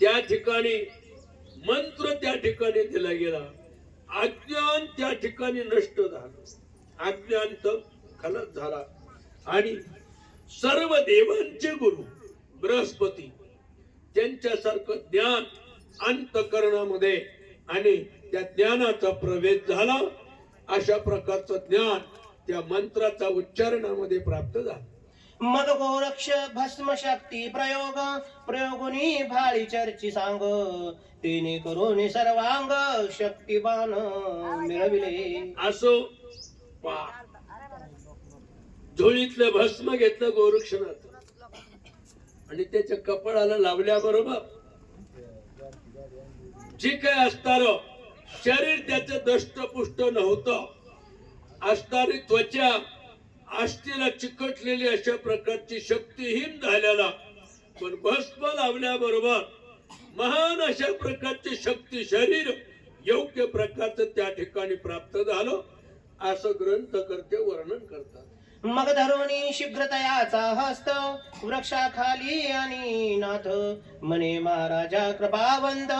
त्या ठिकाणी मंत्र त्या ठिकाणी दिला गेला, अज्ञान त्या ठिकाणी नष्ट झालं, अज्ञान तर खलत झाला आणि सर्व देवांचे गुरु बृहस्पती त्यांच्यासारखं ज्ञान अंतःकरणामध्ये आणि त्या ज्ञानाचा प्रवेश झाला. अशा प्रकारचं ज्ञान त्या मंत्राचा उच्चारणामध्ये प्राप्त झालं. मग गोरक्ष भस्म शक्ती प्रयोग प्रयोगुनी भाळी चर्ची सांग तिने करून सर्वांग शक्तिबान मिळविले. असो झोळीतलं भस्म घेतलं गोरक्षनाथ आणि त्याच्या कपाळाला लावल्याबरोबर जे काय असणार शरीर त्याचं दष्टपुष्ट नव्हतं, असणारी त्वचा आष्टीला चिकटलेली अशा प्रकारची शक्तीहीन झालेला, पण भस्म लावल्याबरोबर महान अशा प्रकारची शक्ती शरीर योग्य प्रकारचं त्या ठिकाणी प्राप्त झालं असं ग्रंथकर्ते वर्णन करतात. मग धरुणी शीघ्रतयाचा हस्त वृक्षाखाली आणि नाथ म्हणे महाराजा कृपावंत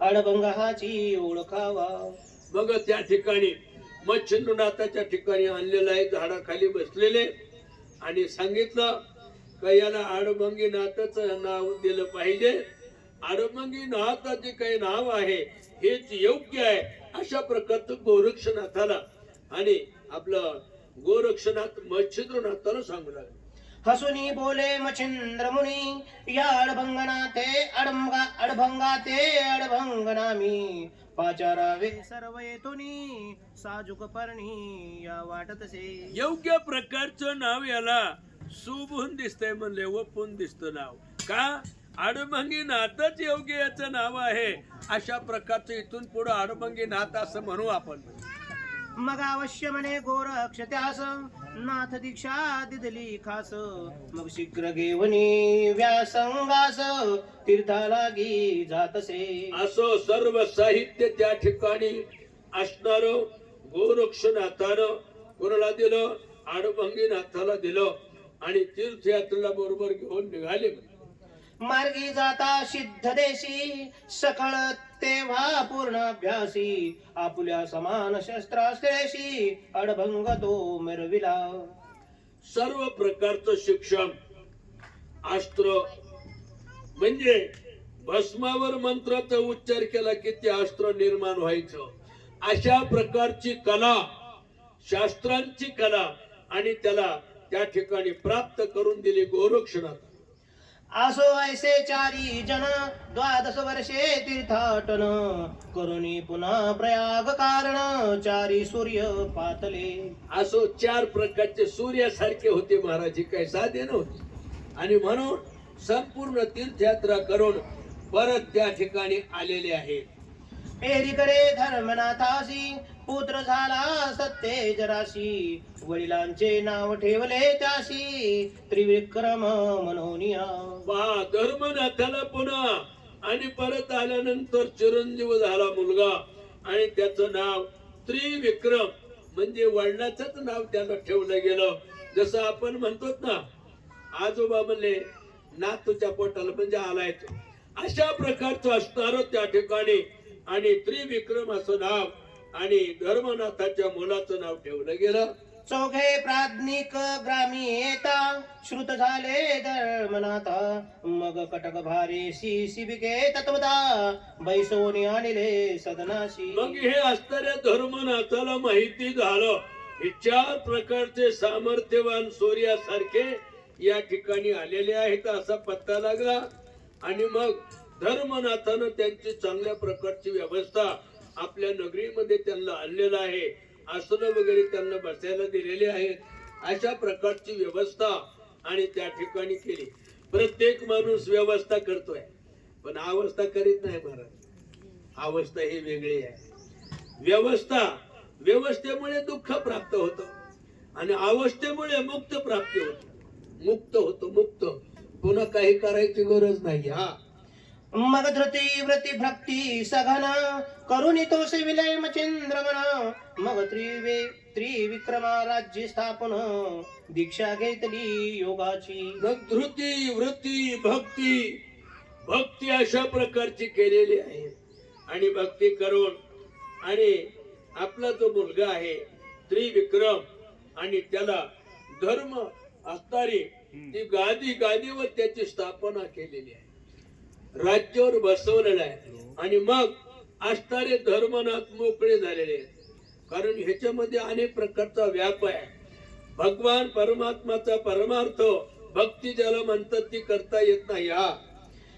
अडभंगाची ओळखावा. मग त्या ठिकाणी मच्छिंद्रनाथाच्या ठिकाणी आणलेलं आहे, झाडाखाली बसलेले आणि सांगितलं का याला आडभंगी नाथाचं नाव दिलं पाहिजे. आडभंगी नाथाचे काही नाव आहे हेच योग्य आहे अशा प्रकारचं गोरक्षनाथाला आणि आपलं गोरक्षनाथ मच्छिंद्रनाथाला सांगू लागले. हसुनी बोले मच्छिंद्र मुनी या अडभंगनाथे अडभंगाते अडभंगनामी पाचारावे सर्व येतुनी साजुक पर्णी या वाटतसे. योग्य प्रकारचं नाव याला सुबून दिसतंय म्हणले वपून दिसतं नाव का आडभंगी नाथच योग्य याचं नाव आहे. अशा प्रकारचं इथून पुढे आडभंगी नाथ असं म्हणू आपण. मग अवश्य म्हणे गोरक्ष त्यास नाथ दीक्षा दिदली खास मग शीघ्र घेवनी व्यासंगास तीर्थालागी जातसे. असो सर्व साहित्य त्या ठिकाणी असणार गोरक्षनाथानं कोणाला दिलं, आडभंगी नाथाला दिलं आणि तीर्थयात्रेला बरोबर घेऊन निघाले. मार्गी जाता सिद्ध देशी सकळ तेव्हा पूर्ण अभ्यासी आपुल्या समान शस्त्रास्त्रेशी अडभंग तो मिरविला. सर्व प्रकारचं शिक्षण अस्त्र म्हणजे भस्मावर मंत्राचा उच्चार केला की ते अस्त्र निर्माण व्हायचं अशा प्रकारची कला शास्त्रांची कला आणि त्याला त्या ठिकाणी प्राप्त करून दिली गोरक्षनाथ. असो ऐसे चारी जन 12 वर्षे तीर्थाटन करुणी पुन्हा प्रयाग कारण चारी सूर्य पातले. असो 4 प्रकारचे सूर्यासारखे होते महाराज, काही साधे नव्हते आणि म्हणून संपूर्ण तीर्थयात्रा करून परत त्या ठिकाणी आलेले आहेत. एरीकडे धर्मनाथासी पुत्र झाला सत्तेज राशी वडिलांचे नाव ठेवले त्याशी त्रिविक्रम मनोनिया. पहा धर्मनाथाला पुन्हा आणि परत आल्यानंतर चिरंजीव झाला मुलगा आणि त्याचं नाव त्रिविक्रम म्हणजे वडिलाचंच नाव त्याला ठेवलं गेलं. जसं आपण म्हणतो ना, आजोबा म्हणले नातूच्या पोटाला म्हणजे आलाय तो. अशा प्रकारचं असणार त्या ठिकाणी. आणि त्रिविक्रम असं नाव आणि धर्मनाथाच्या मुलाचं नाव ठेवलं गेलं. चौघे प्राज्ञिक ग्रामी येता श्रुत झाले धर्मनाथा मग कटक भारे शिबिके तत्वता बैसोनी आणले सदनाशी. मग हे असणाऱ्या धर्मनाथाला माहिती झालं हे 4 प्रकारचे सामर्थ्यवान सूर्यासारखे या ठिकाणी आलेले आहेत असा पत्ता लागला. आणि मग धर्मनाथानं त्यांची चांगल्या प्रकारची व्यवस्था आपल्या नगरीमध्ये त्यांना आणलेलं आहे. आसनं वगैरे त्यांना बसायला दिलेले आहेत. अशा प्रकारची व्यवस्था आणि त्या ठिकाणी केली. प्रत्येक माणूस व्यवस्था करतोय पण अवस्था करीत नाही महाराज. अवस्था ही वेगळी आहे. व्यवस्थेमुळे दुःख प्राप्त होतं आणि अवस्थेमुळे मुक्त प्राप्ती होतो. मुक्त पुन्हा काही करायची गरज नाही. हा मग धृती व्रती भक्ती सघन करुणी तो विलय मचिंद्रमन मग त्रिविक्रमा राज्य स्थापन दीक्षा घेतली योगाची. मग धृती वृत्ती भक्ती अशा प्रकारची केलेली आहे. आणि भक्ती करून आणि आपला जो मुलगा आहे त्रिविक्रम आणि त्याला धर्म असणारी ती गादीवर त्याची स्थापना केलेली आहे. राज्यावर बसवलेलं आहे. आणि मग असणारे धर्मनाथ मोकळे झालेले आहेत. कारण ह्याच्यामध्ये अनेक प्रकारचा व्याप आहे. भगवान परमात्माचा परमार्थ भक्ती ज्याला म्हणतात ती करता येत नाही. हा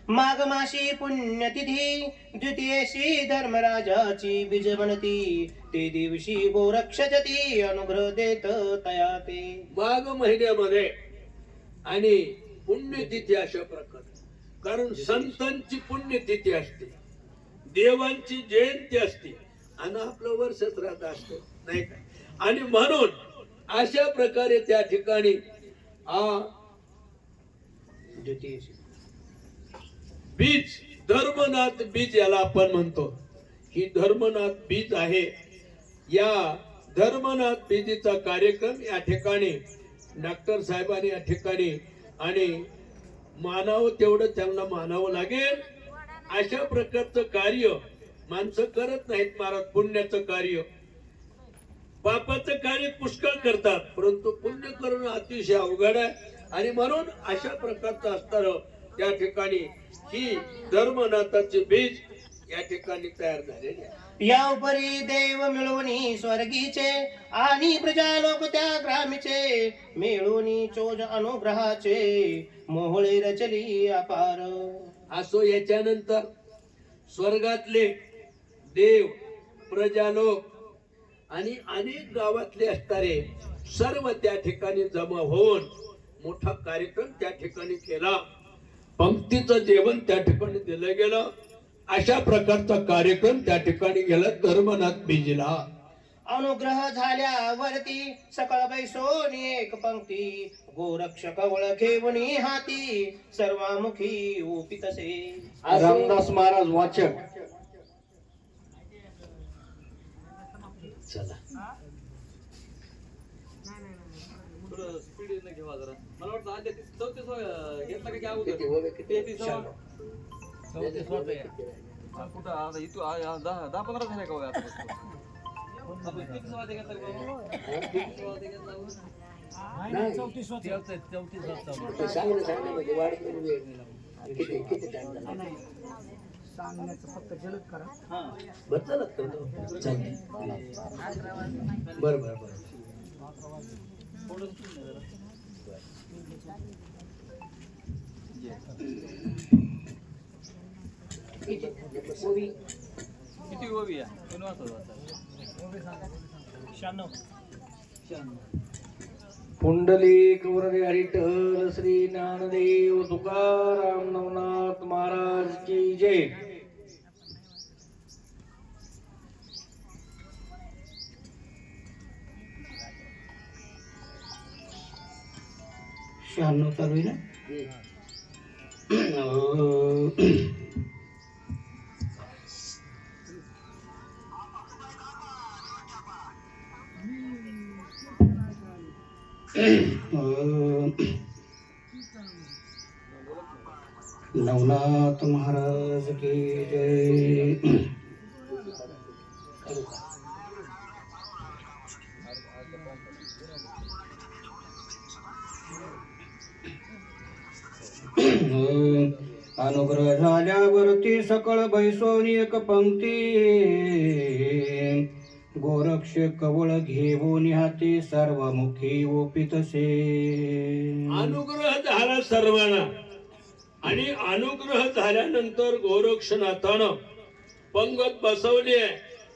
माघ मासी पुण्यतिथी द्वितीयशी धर्मराजाची बीज बनती ते दिवशी गोरक्षजती अनुग्रह देत तया ते. माघ महिन्यामध्ये आणि पुण्यतिथी अशा प्रकारे. कारण संतांची पुण्यतिथी असते, देवांची जयंती असते आणि आपलं वर्ष श्राद्ध असतं नाही का. आणि म्हणून अशा प्रकारे त्या ठिकाणी बीज धर्मनाथ बीज याला आपण म्हणतो. ही धर्मनाथ बीज आहे. या धर्मनाथ बीजीचा कार्यक्रम या ठिकाणी डॉक्टर साहेबांनी या ठिकाणी आणि मानावं तेवढं त्यांना मानावं लागेल. अशा प्रकारचं कार्य माणसं करत नाहीत महाराज. पुण्याचं कार्य पापाचं कार्य पुष्कळ करतात परंतु पुण्य करणं अतिशय अवघड आहे. आणि म्हणून अशा प्रकारचं असणार त्या ठिकाणी ही धर्मनाथाचे बीज या ठिकाणी तयार झालेले आहे. या उपरी देव मिळवणी स्वर्गीचे आणि प्रजा लोक त्या ग्रामीचे मिळवणी चोज अनुग्रहाचे मोहळे रचली अपार. असो याच्यानंतर स्वर्गातले देव प्रजा लोक आणि अनेक गावातले असणारे सर्व त्या ठिकाणी जमा होऊन मोठा कार्यक्रम त्या ठिकाणी केला. पंक्तीचं जेवण त्या ठिकाणी दिलं गेलं. अशा प्रकारचा कार्यक्रम त्या ठिकाणी गेला धर्मनाथ बीजला. अनुग्रह झाल्यावरती सकळ बैसोनी एक पंक्ती गोरक्ष कवळ घेऊनी हाती सर्वामुखी उपितसे. रामदास महाराज वाचक. चला मला वाटतं आधी 34 घेतला का अगोदर 33 कुठं आता इथं 10-15 झाले का आता आपण 33 वाजता घेतला बर किती ओवी आहे 96 पुंडलिक वरदे हरिठल श्री ज्ञानदेव तुकाराम नवनाथ महाराज की जय. चालू आहे ना. नवनाथ महाराज की जय. अनुग्रह झाल्यावरती सकळ बैसोनी एक पंक्ती, गोरक्ष कवळ घेऊन हाती सर्वमुखी ओपितसे. अनुग्रह झाला सर्वांना आणि अनुग्रह झाल्यानंतर गोरक्षनाथानं पंगत बसवली आहे.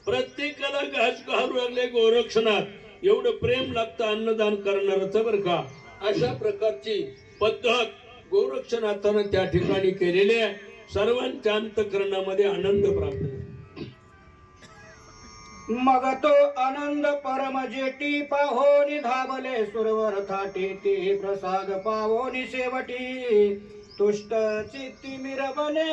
प्रत्येकाला घास घालू लागले गोरक्षनाथ. एवढं प्रेम लागतं अन्नदान करणारच बरं का. अशा प्रकारची पद्धत गोरक्षनाथानं त्या ठिकाणी केलेली आहे. सर्वांच्या अंतःकरणामध्ये आनंद प्राप्त. मग तो आनंद परमजेटी पाहोनी धावले सुरवर थाटी, ती प्रसाद पाहोनी शेवटी तुष्ट चित्ती मिरवले.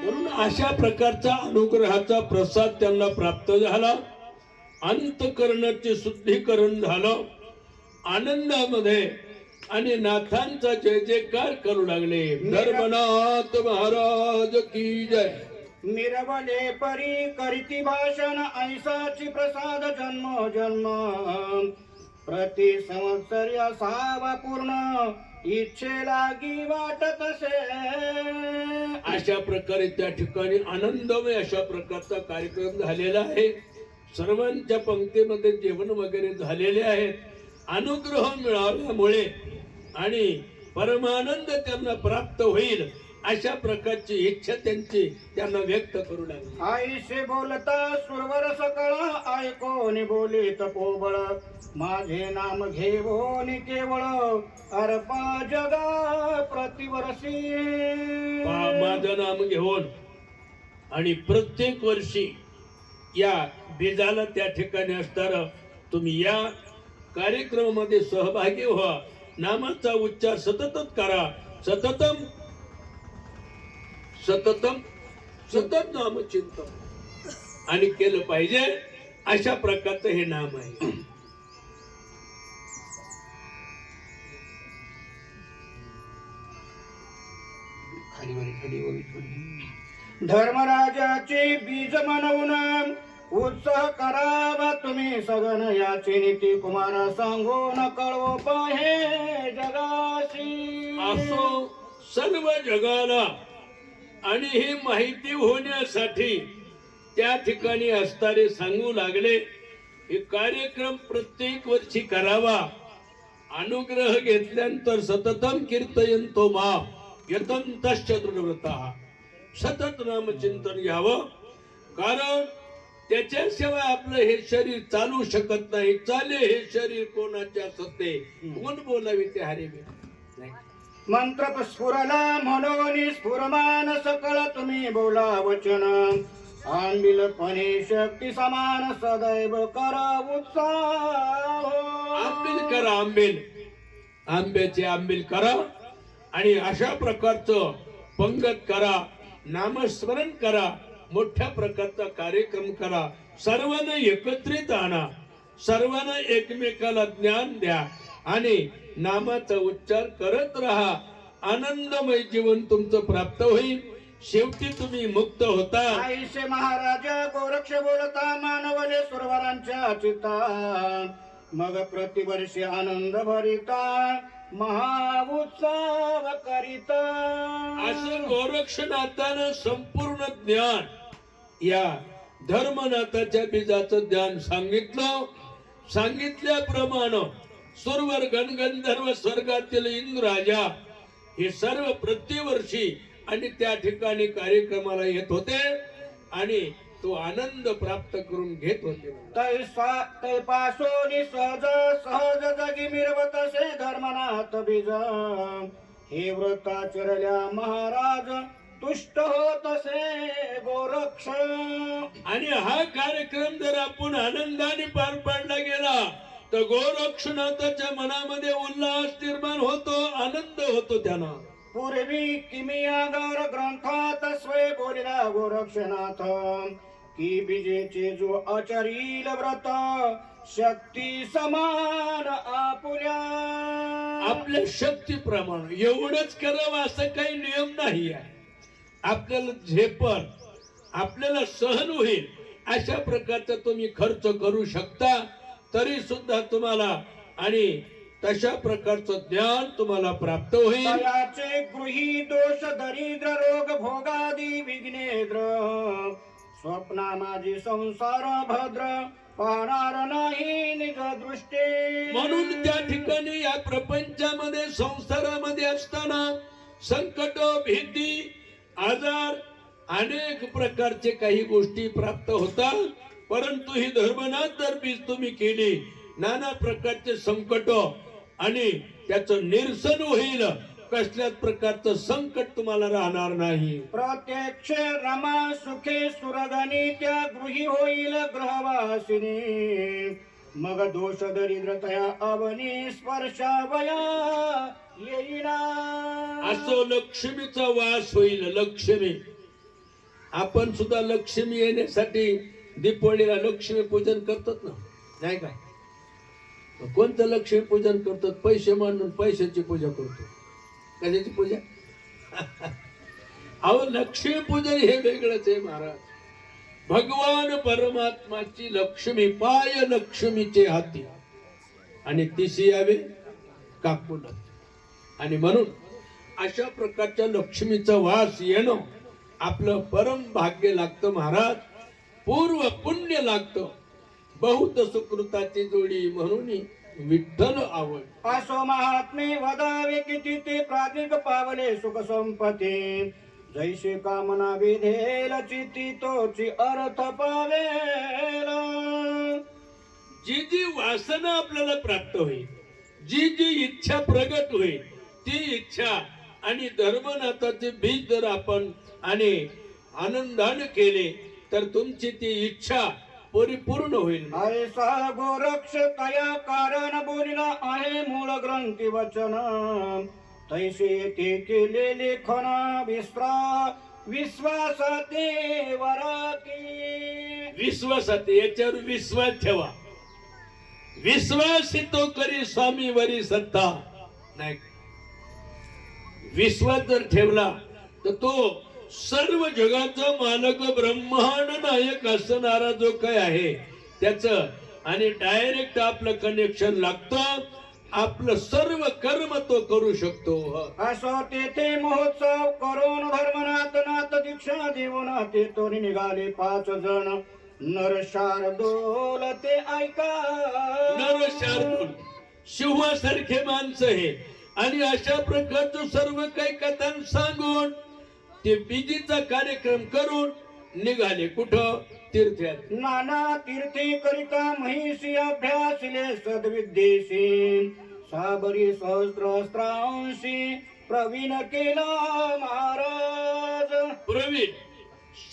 म्हणून अशा प्रकारचा अनुग्रहाचा प्रसाद त्यांना प्राप्त झाला. अंतःकरणाचे शुद्धीकरण झालं आनंदामध्ये आणि नाथांचा जय जयकार करू लागले. धर्मनाथ महाराज की जय. मिरवले परी करीती भाषण, ऐसाची प्रसाद जन्म जन्म, प्रति संवत्सर असावा पूर्ण, इच्छे लागी वाटत से. अशा प्रकारे त्या ठिकाणी आनंदमय अशा प्रकारचा कार्यक्रम झालेला आहे. सर्वांच्या पंक्तीमध्ये जेवण वगैरे झालेले आहेत. अनुग्रह मिळाल्यामुळे आणि परमानंद त्यांना प्राप्त होईल अशा प्रकारची इच्छा त्यांना व्यक्त करू लागली. आईसे बोलता सुरवर सकळ, ऐकोनी बोले तपोबळ, माझे नाम घेवोनी केवळ, अर्पा जगा प्रतिवर्षी. माझं नाम घेऊन आणि प्रत्येक वर्षी या बीजाला त्या ठिकाणी असताना तुम्ही या कार्यक्रमामध्ये सहभागी व्हा. नामाचा उच्चार सततच करा. सततम सततम सतत नामचिंतन आणि केलं पाहिजे. अशा प्रकारचं हे नाम आहे. धर्मराजाचे बीज म्हणून उत्साह करावा तुम्ही सगन, याची नीती कुमार सांगून कळवो पाहे जगाशी. असो सर्व जगाला आणि ही माहिती होण्यासाठी त्या ठिकाणी असणारे सांगू लागले. हे कार्यक्रम प्रत्येक वर्षी करावा. अनुग्रह घेतल्यानंतर सततम कीर्तयंतो मा यतंतश्च दृढव्रतः. सतत नामचिंतन घ्यावं. कारण त्याच्याशिवाय आपलं हे शरीर चालू शकत नाही. चाले हे शरीर कोणाच्या सत्ते, कोण बोलावे ते हरिवे नाही. मंत्र स्फुरला म्हणून स्फुरमान सकळ, तुम्ही बोला वचन, आंबिलपणे शक्ती समान, सदैव करा उत्साह. आंबील करा. आंब्याचे आंबील करा आणि अशा प्रकारचं पंगत करा. नामस्मरण करा. मोठ्या प्रकारचा कार्यक्रम करा. सर्वांना एकत्रित आणा. सर्वांना एकमेकाला ज्ञान द्या आणि नामाचा उच्चार करत राहा. आनंदमय जीवन तुमचं प्राप्त होईल. शेवटी तुम्ही मुक्त होता. आईशे महाराजा गोरक्ष बोलता मानवले सुरवरांच्या चित्ता, मग प्रतिवर्षी आनंद भरिता महाउत्सव करिता. असं गोरक्षनाथानं संपूर्ण ज्ञान या धर्मनाथाच्या बीजाचं ज्ञान सांगितलं. सांगितल्याप्रमाणे सुरवर गणगंधर्व स्वर्गातील इंद्रराजा हे सर्व प्रतिवर्षी आणि त्या ठिकाणी कार्यक्रमाला येत होते आणि तो आनंद प्राप्त करून घेत होते. तैपासून सहज सहज जगी मिरवत से धर्मनाथ बीज, हे व्रताचरल्या महाराज तुष्ट होत से गोरक्ष. आणि हा कार्यक्रम जर आपण आनंदाने पार पाडला गेला तर गोरक्षनाथाच्या मनामध्ये उल्हास निर्माण होतो. आनंद होतो त्यांना. पूर्वी किमियागार ग्रंथात स्वय बोलिला गोरक्षनाथ, की बीजेचे जो आचरील व्रत शक्ती समान आपुल्या. आपल्या शक्तीप्रमाणे एवढंच करावं असं काही नियम नाही आहे. आपल्याला झेपण आपल्याला सहन होईल अशा प्रकारचा तुम्ही खर्च करू शकता, तरी सुद्धा तुम्हाला आणि तशा प्रकारचं ज्ञान तुम्हाला प्राप्त होईल. तयाचे गृही दोष दरिद्र रोग भोगादी विघ्नेद्र स्वप्ना माझी संसार भद्र पाहणार नाही निज दृष्टी. म्हणून त्या ठिकाणी या प्रपंचामध्ये संसारामध्ये असताना संकट भीती आजार अनेक प्रकारचे काही गोष्टी प्राप्त होतात, परंतु ही धर्मनाथ जर बीज तुम्ही केली नाना प्रकारचे संकट आणि त्याचं निरसन होईल, कसल्याच प्रकारचं संकट तुम्हाला राहणार नाही. प्रत्यक्ष रमा सुखे सुरगणी त्या गृही होईल ग्रहवासिनी. मग दोष दरिद्रतया अवनी स्पर्शावया येईना. असं लक्ष्मीचा वास होईल. लक्ष्मी आपण सुद्धा लक्ष्मी येण्यासाठी दीपावलीला लक्ष्मी पूजन करतात ना, नाही काय? कोणतं लक्ष्मी पूजन करतात? पैसे मांडून पैशाची पूजा करतो. कशाची पूजा? अहो लक्ष्मी पूजन हे वेगळंच आहे महाराज. भगवान परमात्माची लक्ष्मी पाय लक्ष्मीचे हाती आणि तिशी यावे काकून. आणि म्हणून अशा प्रकारच्या लक्ष्मीचा वास येणं आपलं परम भाग्य लागतं महाराज. पूर्व पुण्य लागतं. बहुत सुकृताची जोडी म्हणून विठ्ठल आवड. असो महात्मे वदावे किती ते प्राज्ञिक पावले सुख संपत्ती. जैसे कामना विधेल चित्ती तोची अर्थ पावेल. जी जी वासना आपल्याला प्राप्त होईल, जी जी इच्छा प्रगट होईल, ती इच्छा आणि धर्मनाथाचे बीज जर आपण आणि आनंदाने केले तर तुमची ती इच्छा परिपूर्ण होईल. ऐसा गोरक्ष तया कारण बोलिला आहे मूळ ग्रंथी वचन. तैसे ते केले लेखन विश्वासाते वराकी. विश्वासात याच्यावर विश्वास ठेवा. विश्वास तो करी स्वामीवरी सत्ता. नाही, विश्वास जर ठेवला तर तो सर्व जगाचा मालक ब्रह्मांड नायक असणारा जो काय आहे त्याच आणि डायरेक्ट आपलं कनेक्शन लागतं. आपलं सर्व कर्म तो करू शकतो. असो तेथे महोत्सव करून धर्मनाथ नाथ दीक्षा देऊन ते तो निघाले 5 जण. नर शार्दूल ते ऐका. नर शार्दूल शिवासारखे माणसं हे आणि अशा प्रकारचं सर्व काही कथान सांगून ते बीजीचा कार्यक्रम करून निघाले. कुठं? तीर्थयात. नाना तीर्थी करिता महिषी अभ्यासिले सद्विद्येशी. साबरी सहस्त्रांशी प्रवीण केला महाराज. प्रवीण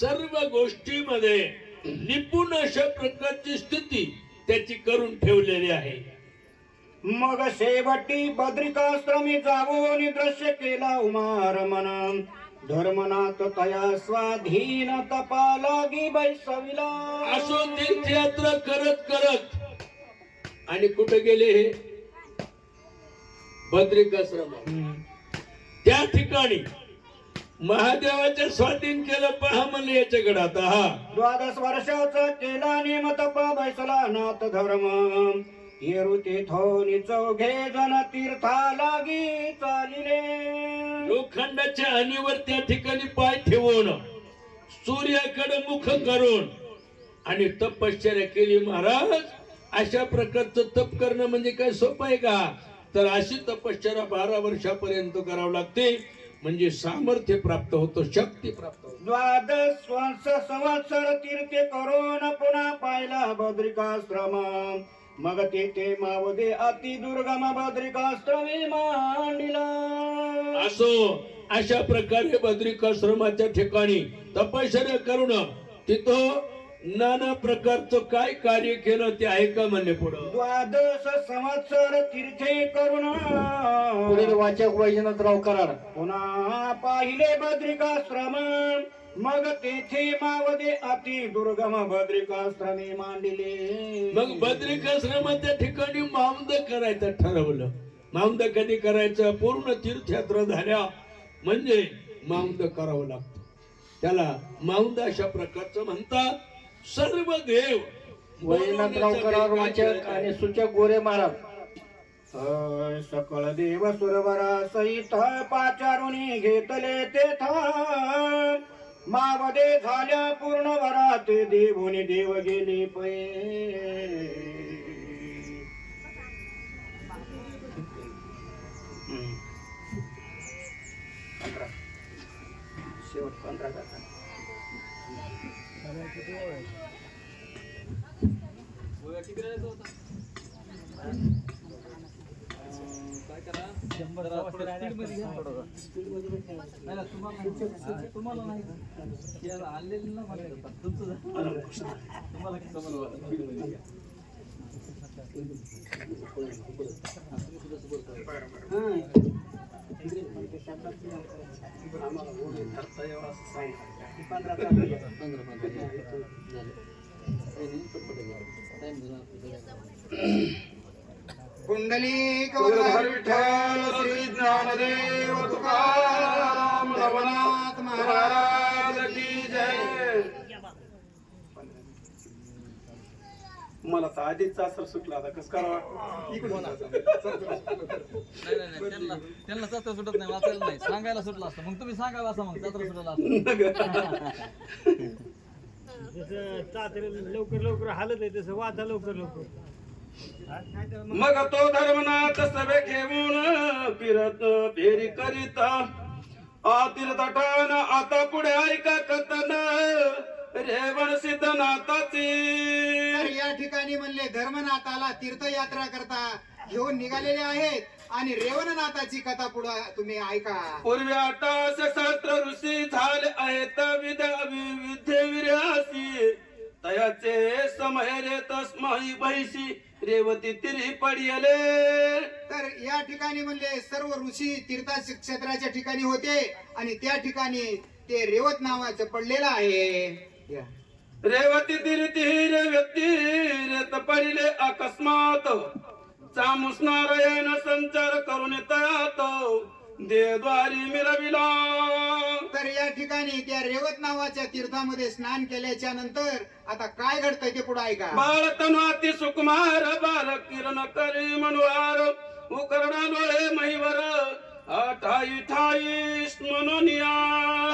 सर्व गोष्टीमध्ये निपुण अशा प्रकारची स्थिती त्याची करून ठेवलेली आहे. मग शेवटी बद्रिकाश्रमी जाऊन दृश्य केला उमारमन. धर्मनाथ तया स्वाधीन तपा लागी बैसविला. असो तीर्थयात्रा करत करत आणि कुठे गेले हे? बद्रिकाश्रम. त्या ठिकाणी महादेवाच्या स्वाधीन केलं. पहा म्हणले याच्याकडे आता. हा 12 वर्षाचा केला नियम तपा बैसला नाथ धर्म. येरुते थोनी 4 जण तीर्था लागी चालिले. लोखंडाच्या आणीवर त्या ठिकाणी पाय ठेवून सूर्याकडे मुख करून आणि तपश्चर्या केली महाराज. अशा प्रकारचं तप करणं म्हणजे काय सोपं आहे का? तर अशी तपश्चर्या 12 वर्षापर्यंत करावं लागते. म्हणजे सामर्थ्य प्राप्त होतं, शक्ती प्राप्त होतं. 12 संवत्सर तीर्थे करून पुन्हा पाहिला बद्रिकाश्रम. मग तेथे मावदे अति दुर्गम बद्रिकाश्रमी मांडिला. असो अशा प्रकारे बद्रिकाश्रमाच्या ठिकाणी तपश्चर्या करून तिथं नाना प्रकारचं काय कार्य केलं ते आहे का म्हणले पुढं. 12 संवत्सर तीर्थे करून पुढील वाचक वैजनाथराव कराड. पुन्हा पाहिले बद्रिकाश्रम. मग तेथे मावदे अति दुर्गम बद्रिकाश्रमी मांडिले. मग बद्रिकाश्रमाच्या ठिकाणी माउंद करायचं ठरवलं. माउंद कधी करायचं? पूर्ण तीर्थयात्रा झाल्या म्हणजे माउंद करावं लागतं. त्याला माउंद अशा प्रकारचं म्हणतात. सर्व देव वैनाथराव करार वाचक आणि सूचक गोरे महाराज. सकळ देव सुरवरा सहित पाचारुणी घेतले तेथ. मावदे झाल्या पूर्ण वरा ते देवोनी देव गेले पै. शेवट 15 करता. काय करा, जरा थोडं स्पीडमध्ये घ्या थोडं. नाही ना, तुम्हाला नाही याला आणलेलं ना मला तुमचं तुम्हाला स्पीडमध्ये घ्या. पुंडलिक वरद विठ्ठल श्री ज्ञानदेव तुकाराम रघुनाथ महाराज की जय. मला तर आधीच सासर सुटला आता कसं करावं. नाही त्यांना चात्र सुटत नाही, वाचायला नाही, सांगायला सुटला असतं. मग तुम्ही सांगायला असं मग चात्र सुटला असतं. लवकर लवकर हालत आहे तसं वाचा लवकर लवकर. मग तो धर्मनाथ सभे घेऊन फिरत फेरी करीत आतील तटान आता पुढे ऐका कथन रेवण सिद्धनाथाची. तर या ठिकाणी म्हणले धर्मनाथाला तीर्थयात्रा करता घेऊन निघालेले आहेत आणि रेवणनाथाची कथा पुढे तुम्ही ऐका. पूर्वी 68 ऋषी झाले आहेत विद्येविर्यासी तयाचे समय रे तस्मै भैसी रेवती तिरी पडियले. तर या ठिकाणी म्हणले सर्व ऋषी तीर्थ क्षेत्राच्या ठिकाणी होते आणि त्या ठिकाणी ते रेवत नावाचं पडलेलं आहे. रेवती तिरी तीर व्यक्ती रेत पडिले अकस्मात चामुस नारायण संचार करून तयात देवद्वारी मिरविला. तर या ठिकाणी त्या रेवत नावाच्या तीर्थामध्ये स्नान केल्याच्या नंतर आता काय घडतंय ते पुढे ऐका. बाळ तनुआती सुकुमार बाल किरण करी मनोहार उकरणा डोळे महिवर ठाई ठाई मनोनिया.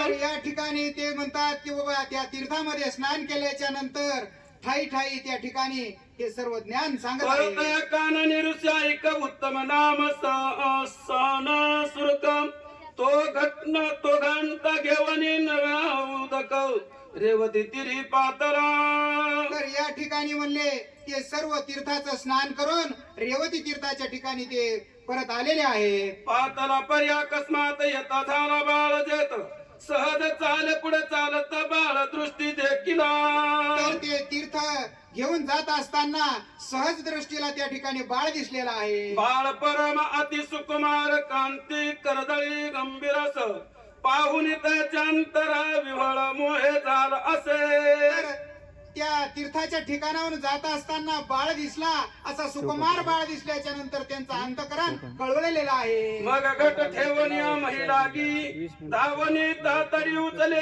तर या ठिकाणी ते म्हणतात की बाबा त्या तीर्थामध्ये स्नान केल्याच्या नंतर ठाई ठाई त्या ठिकाणी हे सर्व ज्ञान सांगत आहे. काननी ऋषायिक उत्तम नाम सन सुरक तो घटना तो घंटा घेवनी नव्या उदक रेवती तिरी पातरा. तर या ठिकाणी म्हणले ते सर्व तीर्थाचं स्नान करून रेवती तीर्थाच्या ठिकाणी ते परत आलेले आहे. पातला परी अकस्मात येता झाला बाळ जेत सहज चाल पुढे चालत बाळ दृष्टी देखिला. तर ते तीर्थ घेऊन जात असताना सहज दृष्टीला त्या ठिकाणी बाळ दिसलेला आहे. बाळ परम अति सुकुमार कांती करदळी गंभीरस पाहुन त्याच्या अंतरा विव्हळ मोहे झाला असे. तर त्या तीर्थाच्या ठिकाणाहून जात असताना बाळ दिसला असा सुकुमार बाळ दिसल्याच्या नंतर त्यांचं अंतकरण कळवळलेलं आहे. मग घट ठेवून या महिलागी धावणी तातडी उचले